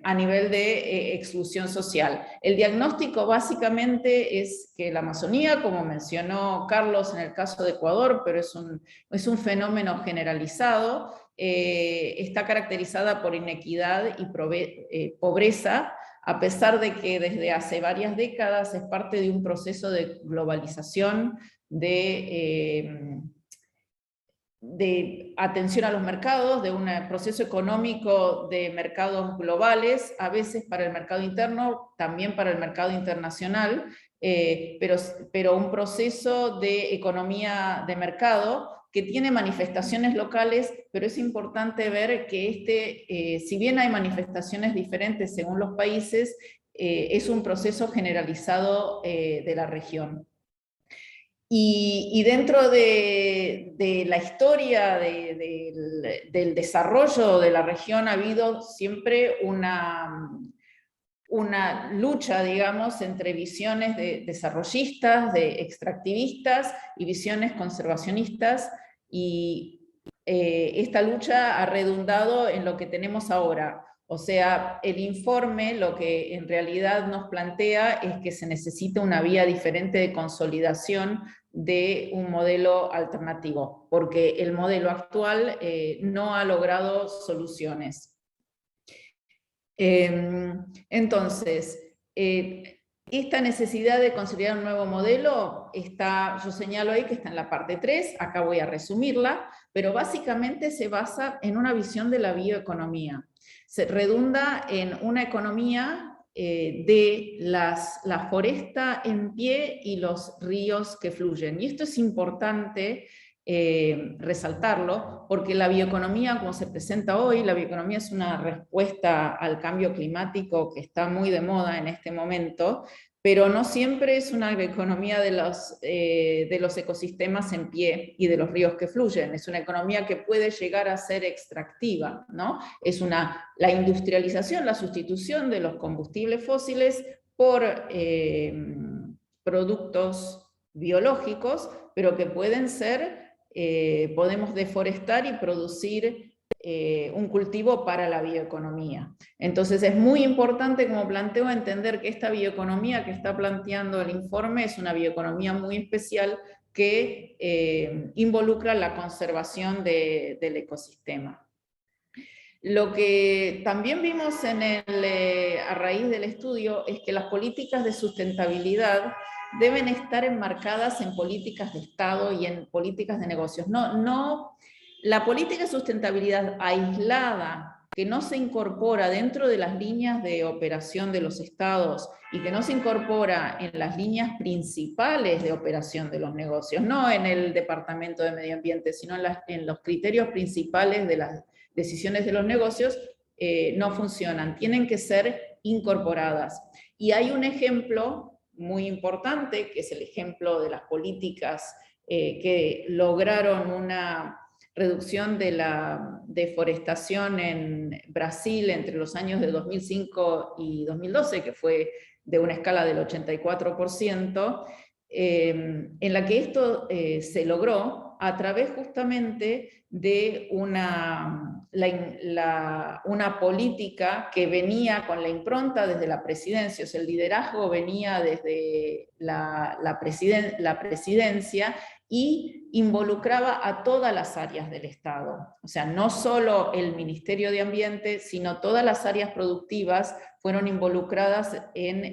a nivel de exclusión social. El diagnóstico básicamente es que la Amazonía, como mencionó Carlos en el caso de Ecuador, pero es un fenómeno generalizado, está caracterizada por inequidad y pobreza, a pesar de que desde hace varias décadas es parte de un proceso de globalización, de atención a los mercados, de un proceso económico de mercados globales, a veces para el mercado interno, también para el mercado internacional, pero un proceso de economía de mercado que tiene manifestaciones locales, pero es importante ver que si bien hay manifestaciones diferentes según los países, es un proceso generalizado de la región. Y dentro de la historia del desarrollo de la región ha habido siempre una lucha, digamos, entre visiones de desarrollistas, de extractivistas y visiones conservacionistas, y esta lucha ha redundado en lo que tenemos ahora. O sea, el informe lo que en realidad nos plantea es que se necesita una vía diferente de consolidación de un modelo alternativo, porque el modelo actual no ha logrado soluciones. Entonces, esta necesidad de consolidar un nuevo modelo yo señalo ahí que está en la parte 3, acá voy a resumirla, pero básicamente se basa en una visión de la bioeconomía. Se redunda en una economía de la foresta en pie y los ríos que fluyen. Y esto es importante resaltarlo, porque la bioeconomía, como se presenta hoy, la bioeconomía es una respuesta al cambio climático que está muy de moda en este momento, pero no siempre es una economía de los ecosistemas en pie y de los ríos que fluyen. Es una economía que puede llegar a ser extractiva, ¿no? Es la industrialización, la sustitución de los combustibles fósiles por productos biológicos, pero que pueden ser, podemos deforestar y producir un cultivo para la bioeconomía. Entonces es muy importante, como planteo, entender que esta bioeconomía que está planteando el informe es una bioeconomía muy especial que involucra la conservación del ecosistema. Lo que también vimos a raíz del estudio es que las políticas de sustentabilidad deben estar enmarcadas en políticas de Estado y en políticas de negocios. La política de sustentabilidad aislada, que no se incorpora dentro de las líneas de operación de los estados y que no se incorpora en las líneas principales de operación de los negocios, no en el Departamento de Medio Ambiente, sino en los criterios principales de las decisiones de los negocios, no funcionan, tienen que ser incorporadas. Y hay un ejemplo muy importante, que es el ejemplo de las políticas que lograron una reducción de la deforestación en Brasil entre los años de 2005 y 2012, que fue de una escala del 84%, en la que esto se logró a través justamente de una política que venía con la impronta desde la presidencia, o sea, el liderazgo venía desde la presidencia y involucraba a todas las áreas del Estado. O sea, no solo el Ministerio de Ambiente, sino todas las áreas productivas fueron involucradas en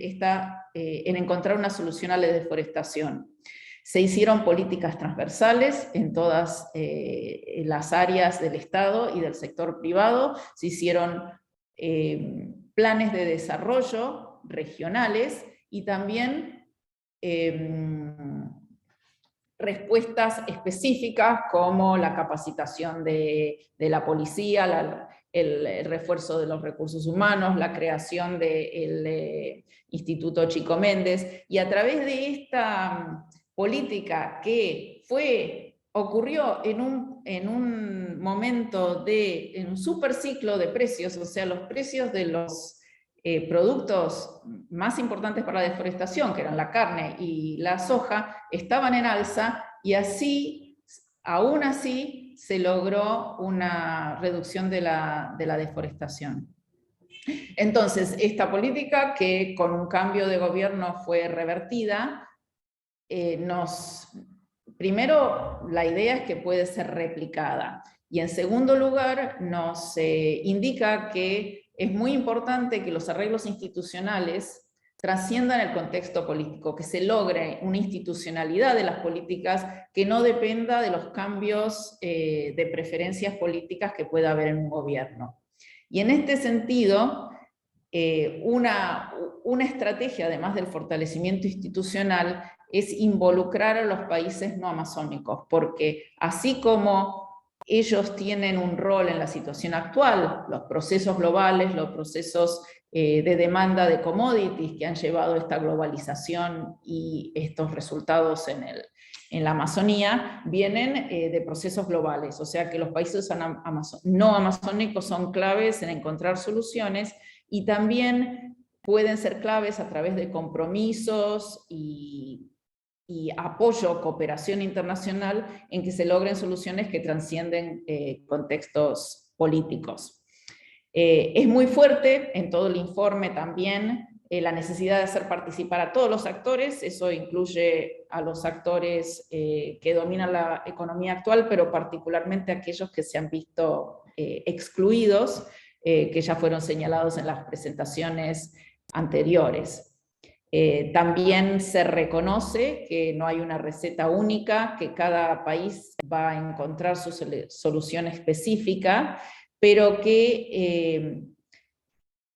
encontrar una solución a la deforestación. Se hicieron políticas transversales en todas las áreas del Estado y del sector privado, se hicieron planes de desarrollo regionales y también respuestas específicas como la capacitación de la policía, el refuerzo de los recursos humanos, la creación del Instituto Chico Méndez, y a través de esta política que ocurrió en un momento en un superciclo de precios, o sea, los precios de los productos más importantes para la deforestación, que eran la carne y la soja, estaban en alza, y aún así se logró una reducción de la deforestación. Entonces, esta política, que con un cambio de gobierno fue revertida, primero, la idea es que puede ser replicada, y en segundo lugar nos indica que es muy importante que los arreglos institucionales trasciendan el contexto político, que se logre una institucionalidad de las políticas que no dependa de los cambios de preferencias políticas que pueda haber en un gobierno. Y en este sentido, una estrategia, además del fortalecimiento institucional, es involucrar a los países no amazónicos, porque así como ellos tienen un rol en la situación actual, los procesos globales, los procesos de demanda de commodities que han llevado esta globalización y estos resultados en la Amazonía, vienen de procesos globales, o sea que los países no amazónicos son claves en encontrar soluciones, y también pueden ser claves a través de compromisos y apoyo, cooperación internacional, en que se logren soluciones que trascienden contextos políticos. Es muy fuerte en todo el informe también la necesidad de hacer participar a todos los actores. Eso incluye a los actores que dominan la economía actual, pero particularmente aquellos que se han visto excluidos, que ya fueron señalados en las presentaciones anteriores. También se reconoce que no hay una receta única, que cada país va a encontrar su solución específica, pero que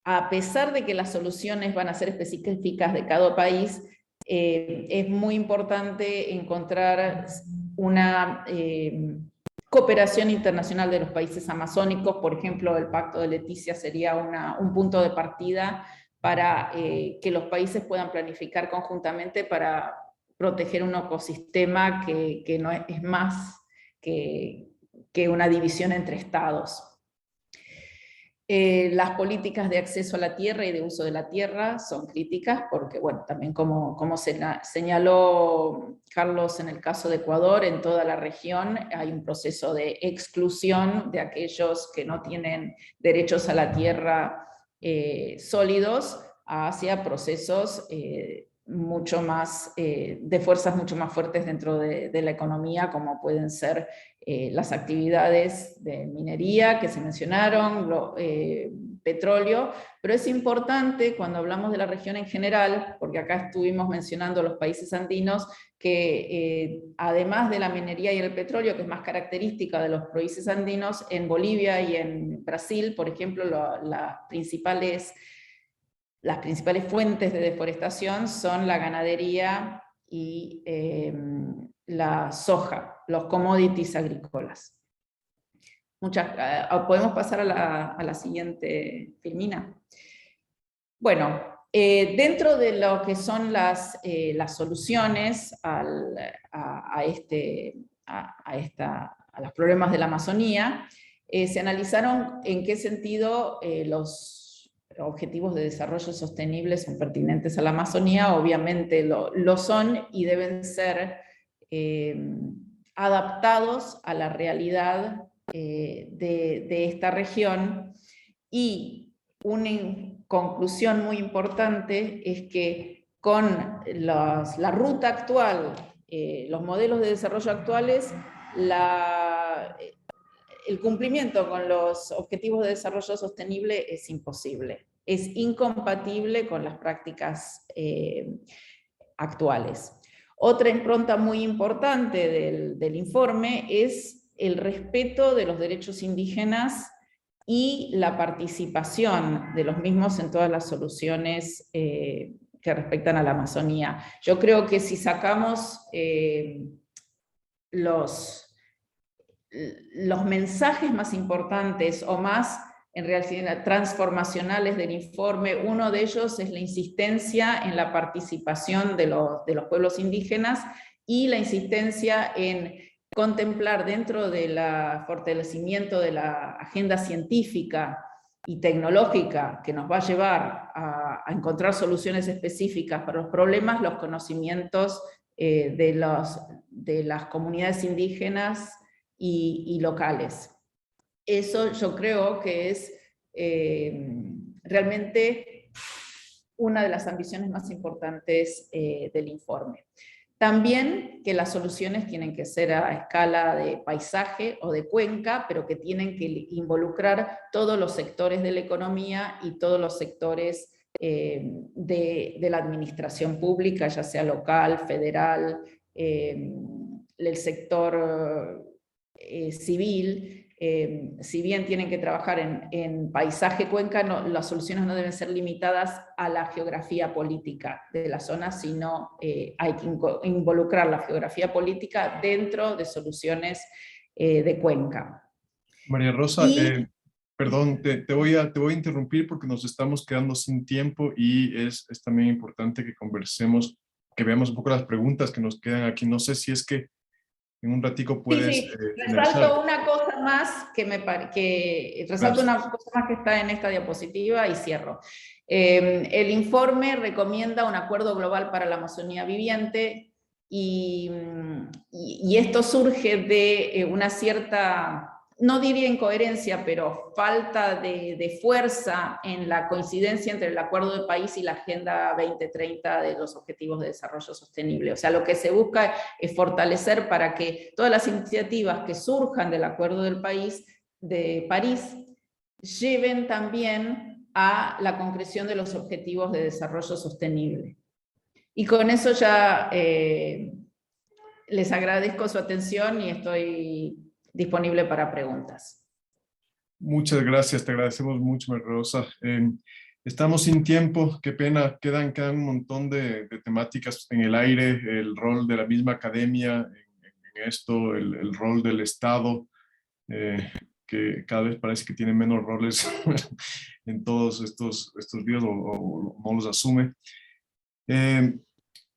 a pesar de que las soluciones van a ser específicas de cada país, es muy importante encontrar una cooperación internacional de los países amazónicos. Por ejemplo, el Pacto de Leticia sería un punto de partida para que los países puedan planificar conjuntamente para proteger un ecosistema que no es más que una división entre estados. Las políticas de acceso a la tierra y de uso de la tierra son críticas porque, bueno, también como señaló Carlos en el caso de Ecuador, en toda la región hay un proceso de exclusión de aquellos que no tienen derechos a la tierra sólidos hacia procesos mucho más, de fuerzas mucho más fuertes dentro de la economía, como pueden ser las actividades de minería que se mencionaron, petróleo, pero es importante cuando hablamos de la región en general, porque acá estuvimos mencionando los países andinos, que además de la minería y el petróleo, que es más característica de los países andinos, en Bolivia y en Brasil, por ejemplo, las principales fuentes de deforestación son la ganadería y la soja, los commodities agrícolas. ¿Podemos pasar a la siguiente, Filmina? Bueno, dentro de lo que son las soluciones a los problemas de la Amazonía, se analizaron en qué sentido los objetivos de desarrollo sostenible son pertinentes a la Amazonía. Obviamente lo son y deben ser adaptados a la realidad de esta región. Y una conclusión muy importante es que con la ruta actual, los modelos de desarrollo actuales, el cumplimiento con los objetivos de desarrollo sostenible es imposible, es incompatible con las prácticas actuales. Otra impronta muy importante del informe es el respeto de los derechos indígenas y la participación de los mismos en todas las soluciones que respectan a la Amazonía. Yo creo que si sacamos los mensajes más importantes o más en realidad transformacionales del informe, uno de ellos es la insistencia en la participación de los pueblos indígenas y la insistencia en contemplar dentro del fortalecimiento de la agenda científica y tecnológica que nos va a llevar a encontrar soluciones específicas para los problemas, los conocimientos de las comunidades indígenas y locales. Eso yo creo que es realmente una de las ambiciones más importantes del informe. También que las soluciones tienen que ser a escala de paisaje o de cuenca, pero que tienen que involucrar todos los sectores de la economía y todos los sectores de la administración pública, ya sea local, federal, el sector civil. Si bien tienen que trabajar en paisaje cuenca, las soluciones no deben ser limitadas a la geografía política de la zona, sino hay que involucrar la geografía política dentro de soluciones de cuenca. María Rosa, perdón, te voy a interrumpir porque nos estamos quedando sin tiempo y es también importante que conversemos, que veamos un poco las preguntas que nos quedan aquí. No sé si es que en un ratico puedes... Sí. Resalto una cosa más que está en esta diapositiva y cierro. El informe recomienda un acuerdo global para la Amazonía viviente y esto surge de una cierta, no diría incoherencia, pero falta de fuerza en la coincidencia entre el Acuerdo de País y la Agenda 2030 de los Objetivos de Desarrollo Sostenible. O sea, lo que se busca es fortalecer para que todas las iniciativas que surjan del Acuerdo de París lleven también a la concreción de los Objetivos de Desarrollo Sostenible. Y con eso ya les agradezco su atención y estoy disponible para preguntas. Muchas gracias, te agradecemos mucho, María Rosa. Estamos sin tiempo, qué pena, quedan un montón de temáticas en el aire, el rol de la misma academia en esto, el rol del Estado, que cada vez parece que tiene menos roles en todos estos días o no los asume.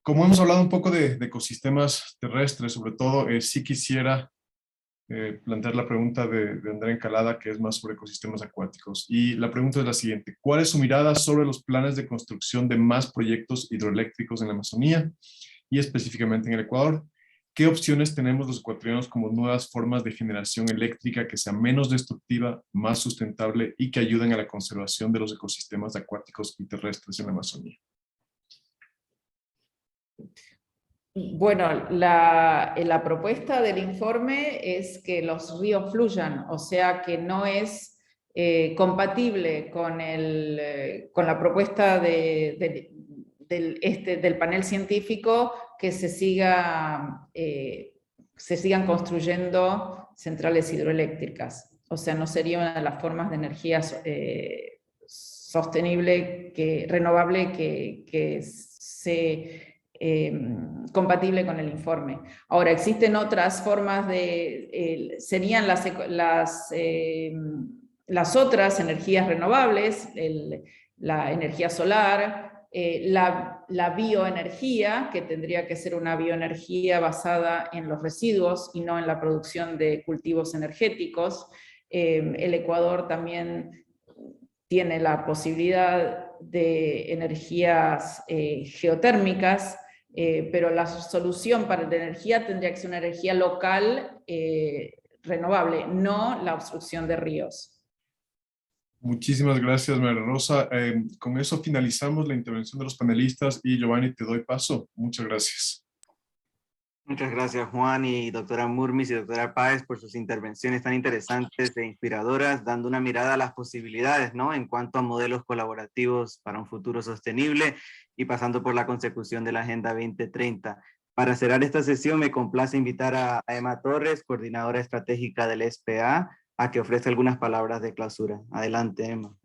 Como hemos hablado un poco de ecosistemas terrestres, sobre todo, sí quisiera plantear la pregunta de Andrea Encalada, que es más sobre ecosistemas acuáticos. Y la pregunta es la siguiente: ¿cuál es su mirada sobre los planes de construcción de más proyectos hidroeléctricos en la Amazonía y específicamente en el Ecuador? ¿Qué opciones tenemos los ecuatorianos como nuevas formas de generación eléctrica que sea menos destructiva, más sustentable y que ayuden a la conservación de los ecosistemas acuáticos y terrestres en la Amazonía? Bueno, la propuesta del informe es que los ríos fluyan, o sea que no es compatible con la propuesta del panel científico que se sigan construyendo centrales hidroeléctricas. O sea, no sería una de las formas de energía sostenible, renovable, que compatible con el informe. Ahora, existen otras formas serían las otras energías renovables, la energía solar, la bioenergía, que tendría que ser una bioenergía basada en los residuos y no en la producción de cultivos energéticos. El Ecuador también tiene la posibilidad de energías geotérmicas, pero la solución para la energía tendría que ser una energía local renovable, no la obstrucción de ríos. Muchísimas gracias, María Rosa. Con eso finalizamos la intervención de los panelistas y Giovanni, te doy paso. Muchas gracias. Muchas gracias, Juan y doctora Murmis y doctora Páez por sus intervenciones tan interesantes e inspiradoras, dando una mirada a las posibilidades, ¿no?, en cuanto a modelos colaborativos para un futuro sostenible y pasando por la consecución de la Agenda 2030. Para cerrar esta sesión, me complace invitar a Emma Torres, coordinadora estratégica del SPA, a que ofrezca algunas palabras de clausura. Adelante, Emma.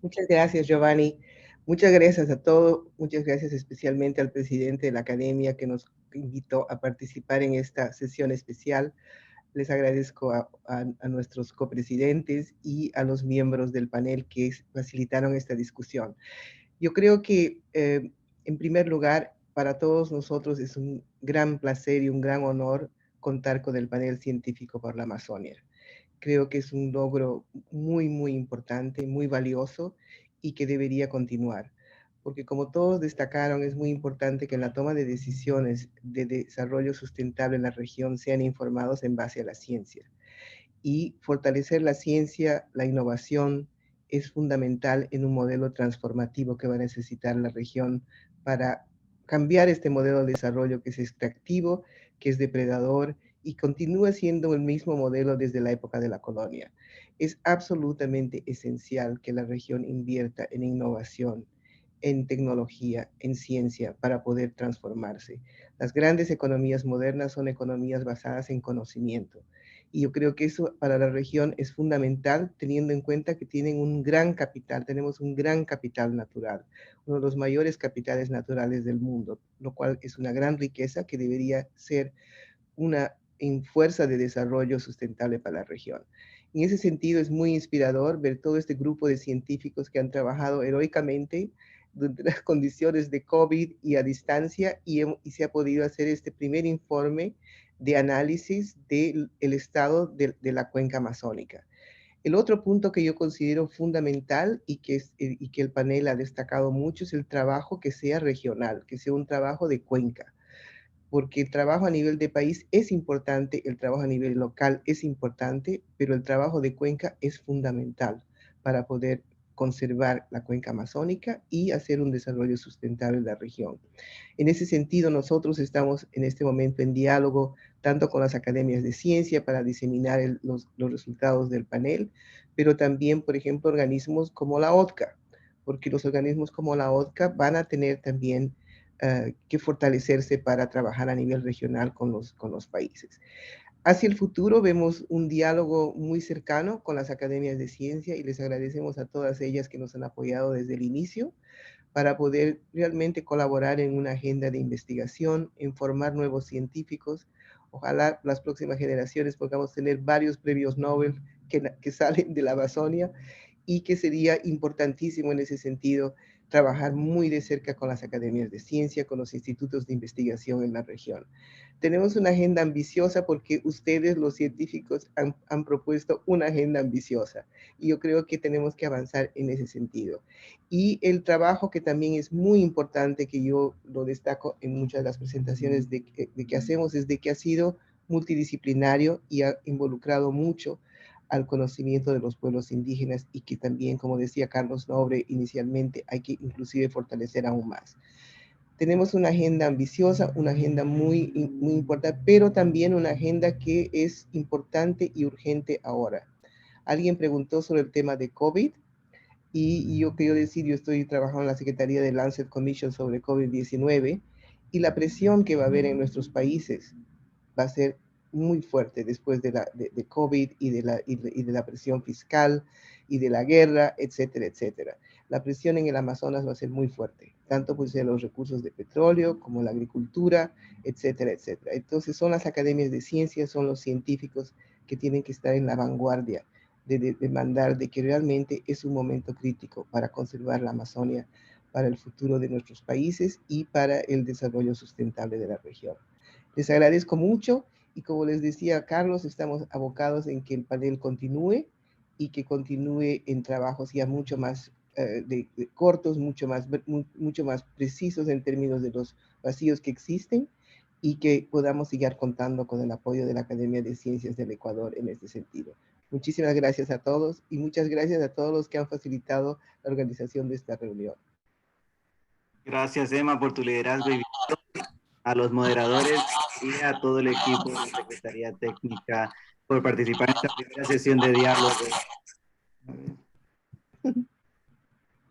Muchas gracias, Giovanni. Muchas gracias a todos. Muchas gracias especialmente al presidente de la Academia que nos invitó a participar en esta sesión especial. Les agradezco a nuestros copresidentes y a los miembros del panel que facilitaron esta discusión. Yo creo que, en primer lugar, para todos nosotros es un gran placer y un gran honor contar con el panel científico por la Amazonia. Creo que es un logro muy, muy importante, muy valioso y que debería continuar. Porque como todos destacaron, es muy importante que en la toma de decisiones de desarrollo sustentable en la región sean informados en base a la ciencia. Y fortalecer la ciencia, la innovación, es fundamental en un modelo transformativo que va a necesitar la región para cambiar este modelo de desarrollo que es extractivo, que es depredador y continúa siendo el mismo modelo desde la época de la colonia. Es absolutamente esencial que la región invierta en innovación, en tecnología, en ciencia, para poder transformarse. Las grandes economías modernas son economías basadas en conocimiento. Y yo creo que eso para la región es fundamental, teniendo en cuenta que tienen un gran capital, tenemos un gran capital natural, uno de los mayores capitales naturales del mundo, lo cual es una gran riqueza que debería ser una fuerza de desarrollo sustentable para la región. En ese sentido es muy inspirador ver todo este grupo de científicos que han trabajado heroicamente durante las condiciones de COVID y a distancia y se ha podido hacer este primer informe de análisis del estado de la cuenca amazónica. El otro punto que yo considero fundamental y que el panel ha destacado mucho es el trabajo que sea regional, que sea un trabajo de cuenca, porque el trabajo a nivel de país es importante, el trabajo a nivel local es importante, pero el trabajo de cuenca es fundamental para poder conservar la cuenca amazónica y hacer un desarrollo sustentable en la región. En ese sentido, nosotros estamos en este momento en diálogo tanto con las academias de ciencia para diseminar los resultados del panel, pero también, por ejemplo, organismos como la ODCA, porque los organismos como la ODCA van a tener también que fortalecerse para trabajar a nivel regional con los países. Hacia el futuro vemos un diálogo muy cercano con las academias de ciencia y les agradecemos a todas ellas que nos han apoyado desde el inicio para poder realmente colaborar en una agenda de investigación, en formar nuevos científicos. Ojalá las próximas generaciones podamos tener varios premios Nobel que salen de la Amazonia y que sería importantísimo en ese sentido trabajar muy de cerca con las academias de ciencia, con los institutos de investigación en la región. Tenemos una agenda ambiciosa porque ustedes, los científicos, han propuesto una agenda ambiciosa y yo creo que tenemos que avanzar en ese sentido. Y el trabajo que también es muy importante, que yo lo destaco en muchas de las presentaciones de que hacemos, es de que ha sido multidisciplinario y ha involucrado mucho al conocimiento de los pueblos indígenas y que también, como decía Carlos Nobre inicialmente, hay que inclusive fortalecer aún más. Tenemos una agenda ambiciosa, una agenda muy importante, pero también una agenda que es importante y urgente ahora. Alguien preguntó sobre el tema de COVID y yo quiero decir, yo estoy trabajando en la Secretaría de Lancet Commission sobre COVID-19 y la presión que va a haber en nuestros países va a ser muy fuerte después de COVID y de la presión fiscal y de la guerra, etcétera, etcétera. La presión en el Amazonas va a ser muy fuerte, tanto pues de los recursos de petróleo como la agricultura, etcétera, etcétera. Entonces son las academias de ciencia, son los científicos que tienen que estar en la vanguardia de demandar de que realmente es un momento crítico para conservar la Amazonia para el futuro de nuestros países y para el desarrollo sustentable de la región. Les agradezco mucho y como les decía Carlos, estamos abocados en que el panel continúe y que continúe en trabajos ya mucho más cortos, mucho más precisos en términos de los vacíos que existen, y que podamos seguir contando con el apoyo de la Academia de Ciencias del Ecuador en este sentido. Muchísimas gracias a todos y muchas gracias a todos los que han facilitado la organización de esta reunión. Gracias, Emma, por tu liderazgo y a los moderadores y a todo el equipo de la Secretaría Técnica por participar en esta primera sesión de diálogo.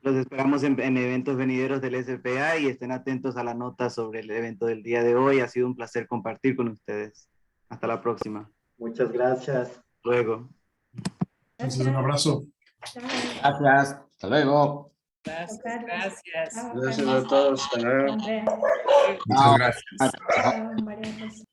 Los esperamos en eventos venideros del SPA y estén atentos a la nota sobre el evento del día de hoy. Ha sido un placer compartir con ustedes. Hasta la próxima. Muchas gracias. Luego. Entonces, un abrazo. Gracias. Hasta luego. Gracias, gracias. Gracias a todos. Hasta luego. Andrea. Muchas gracias. Chao, María José.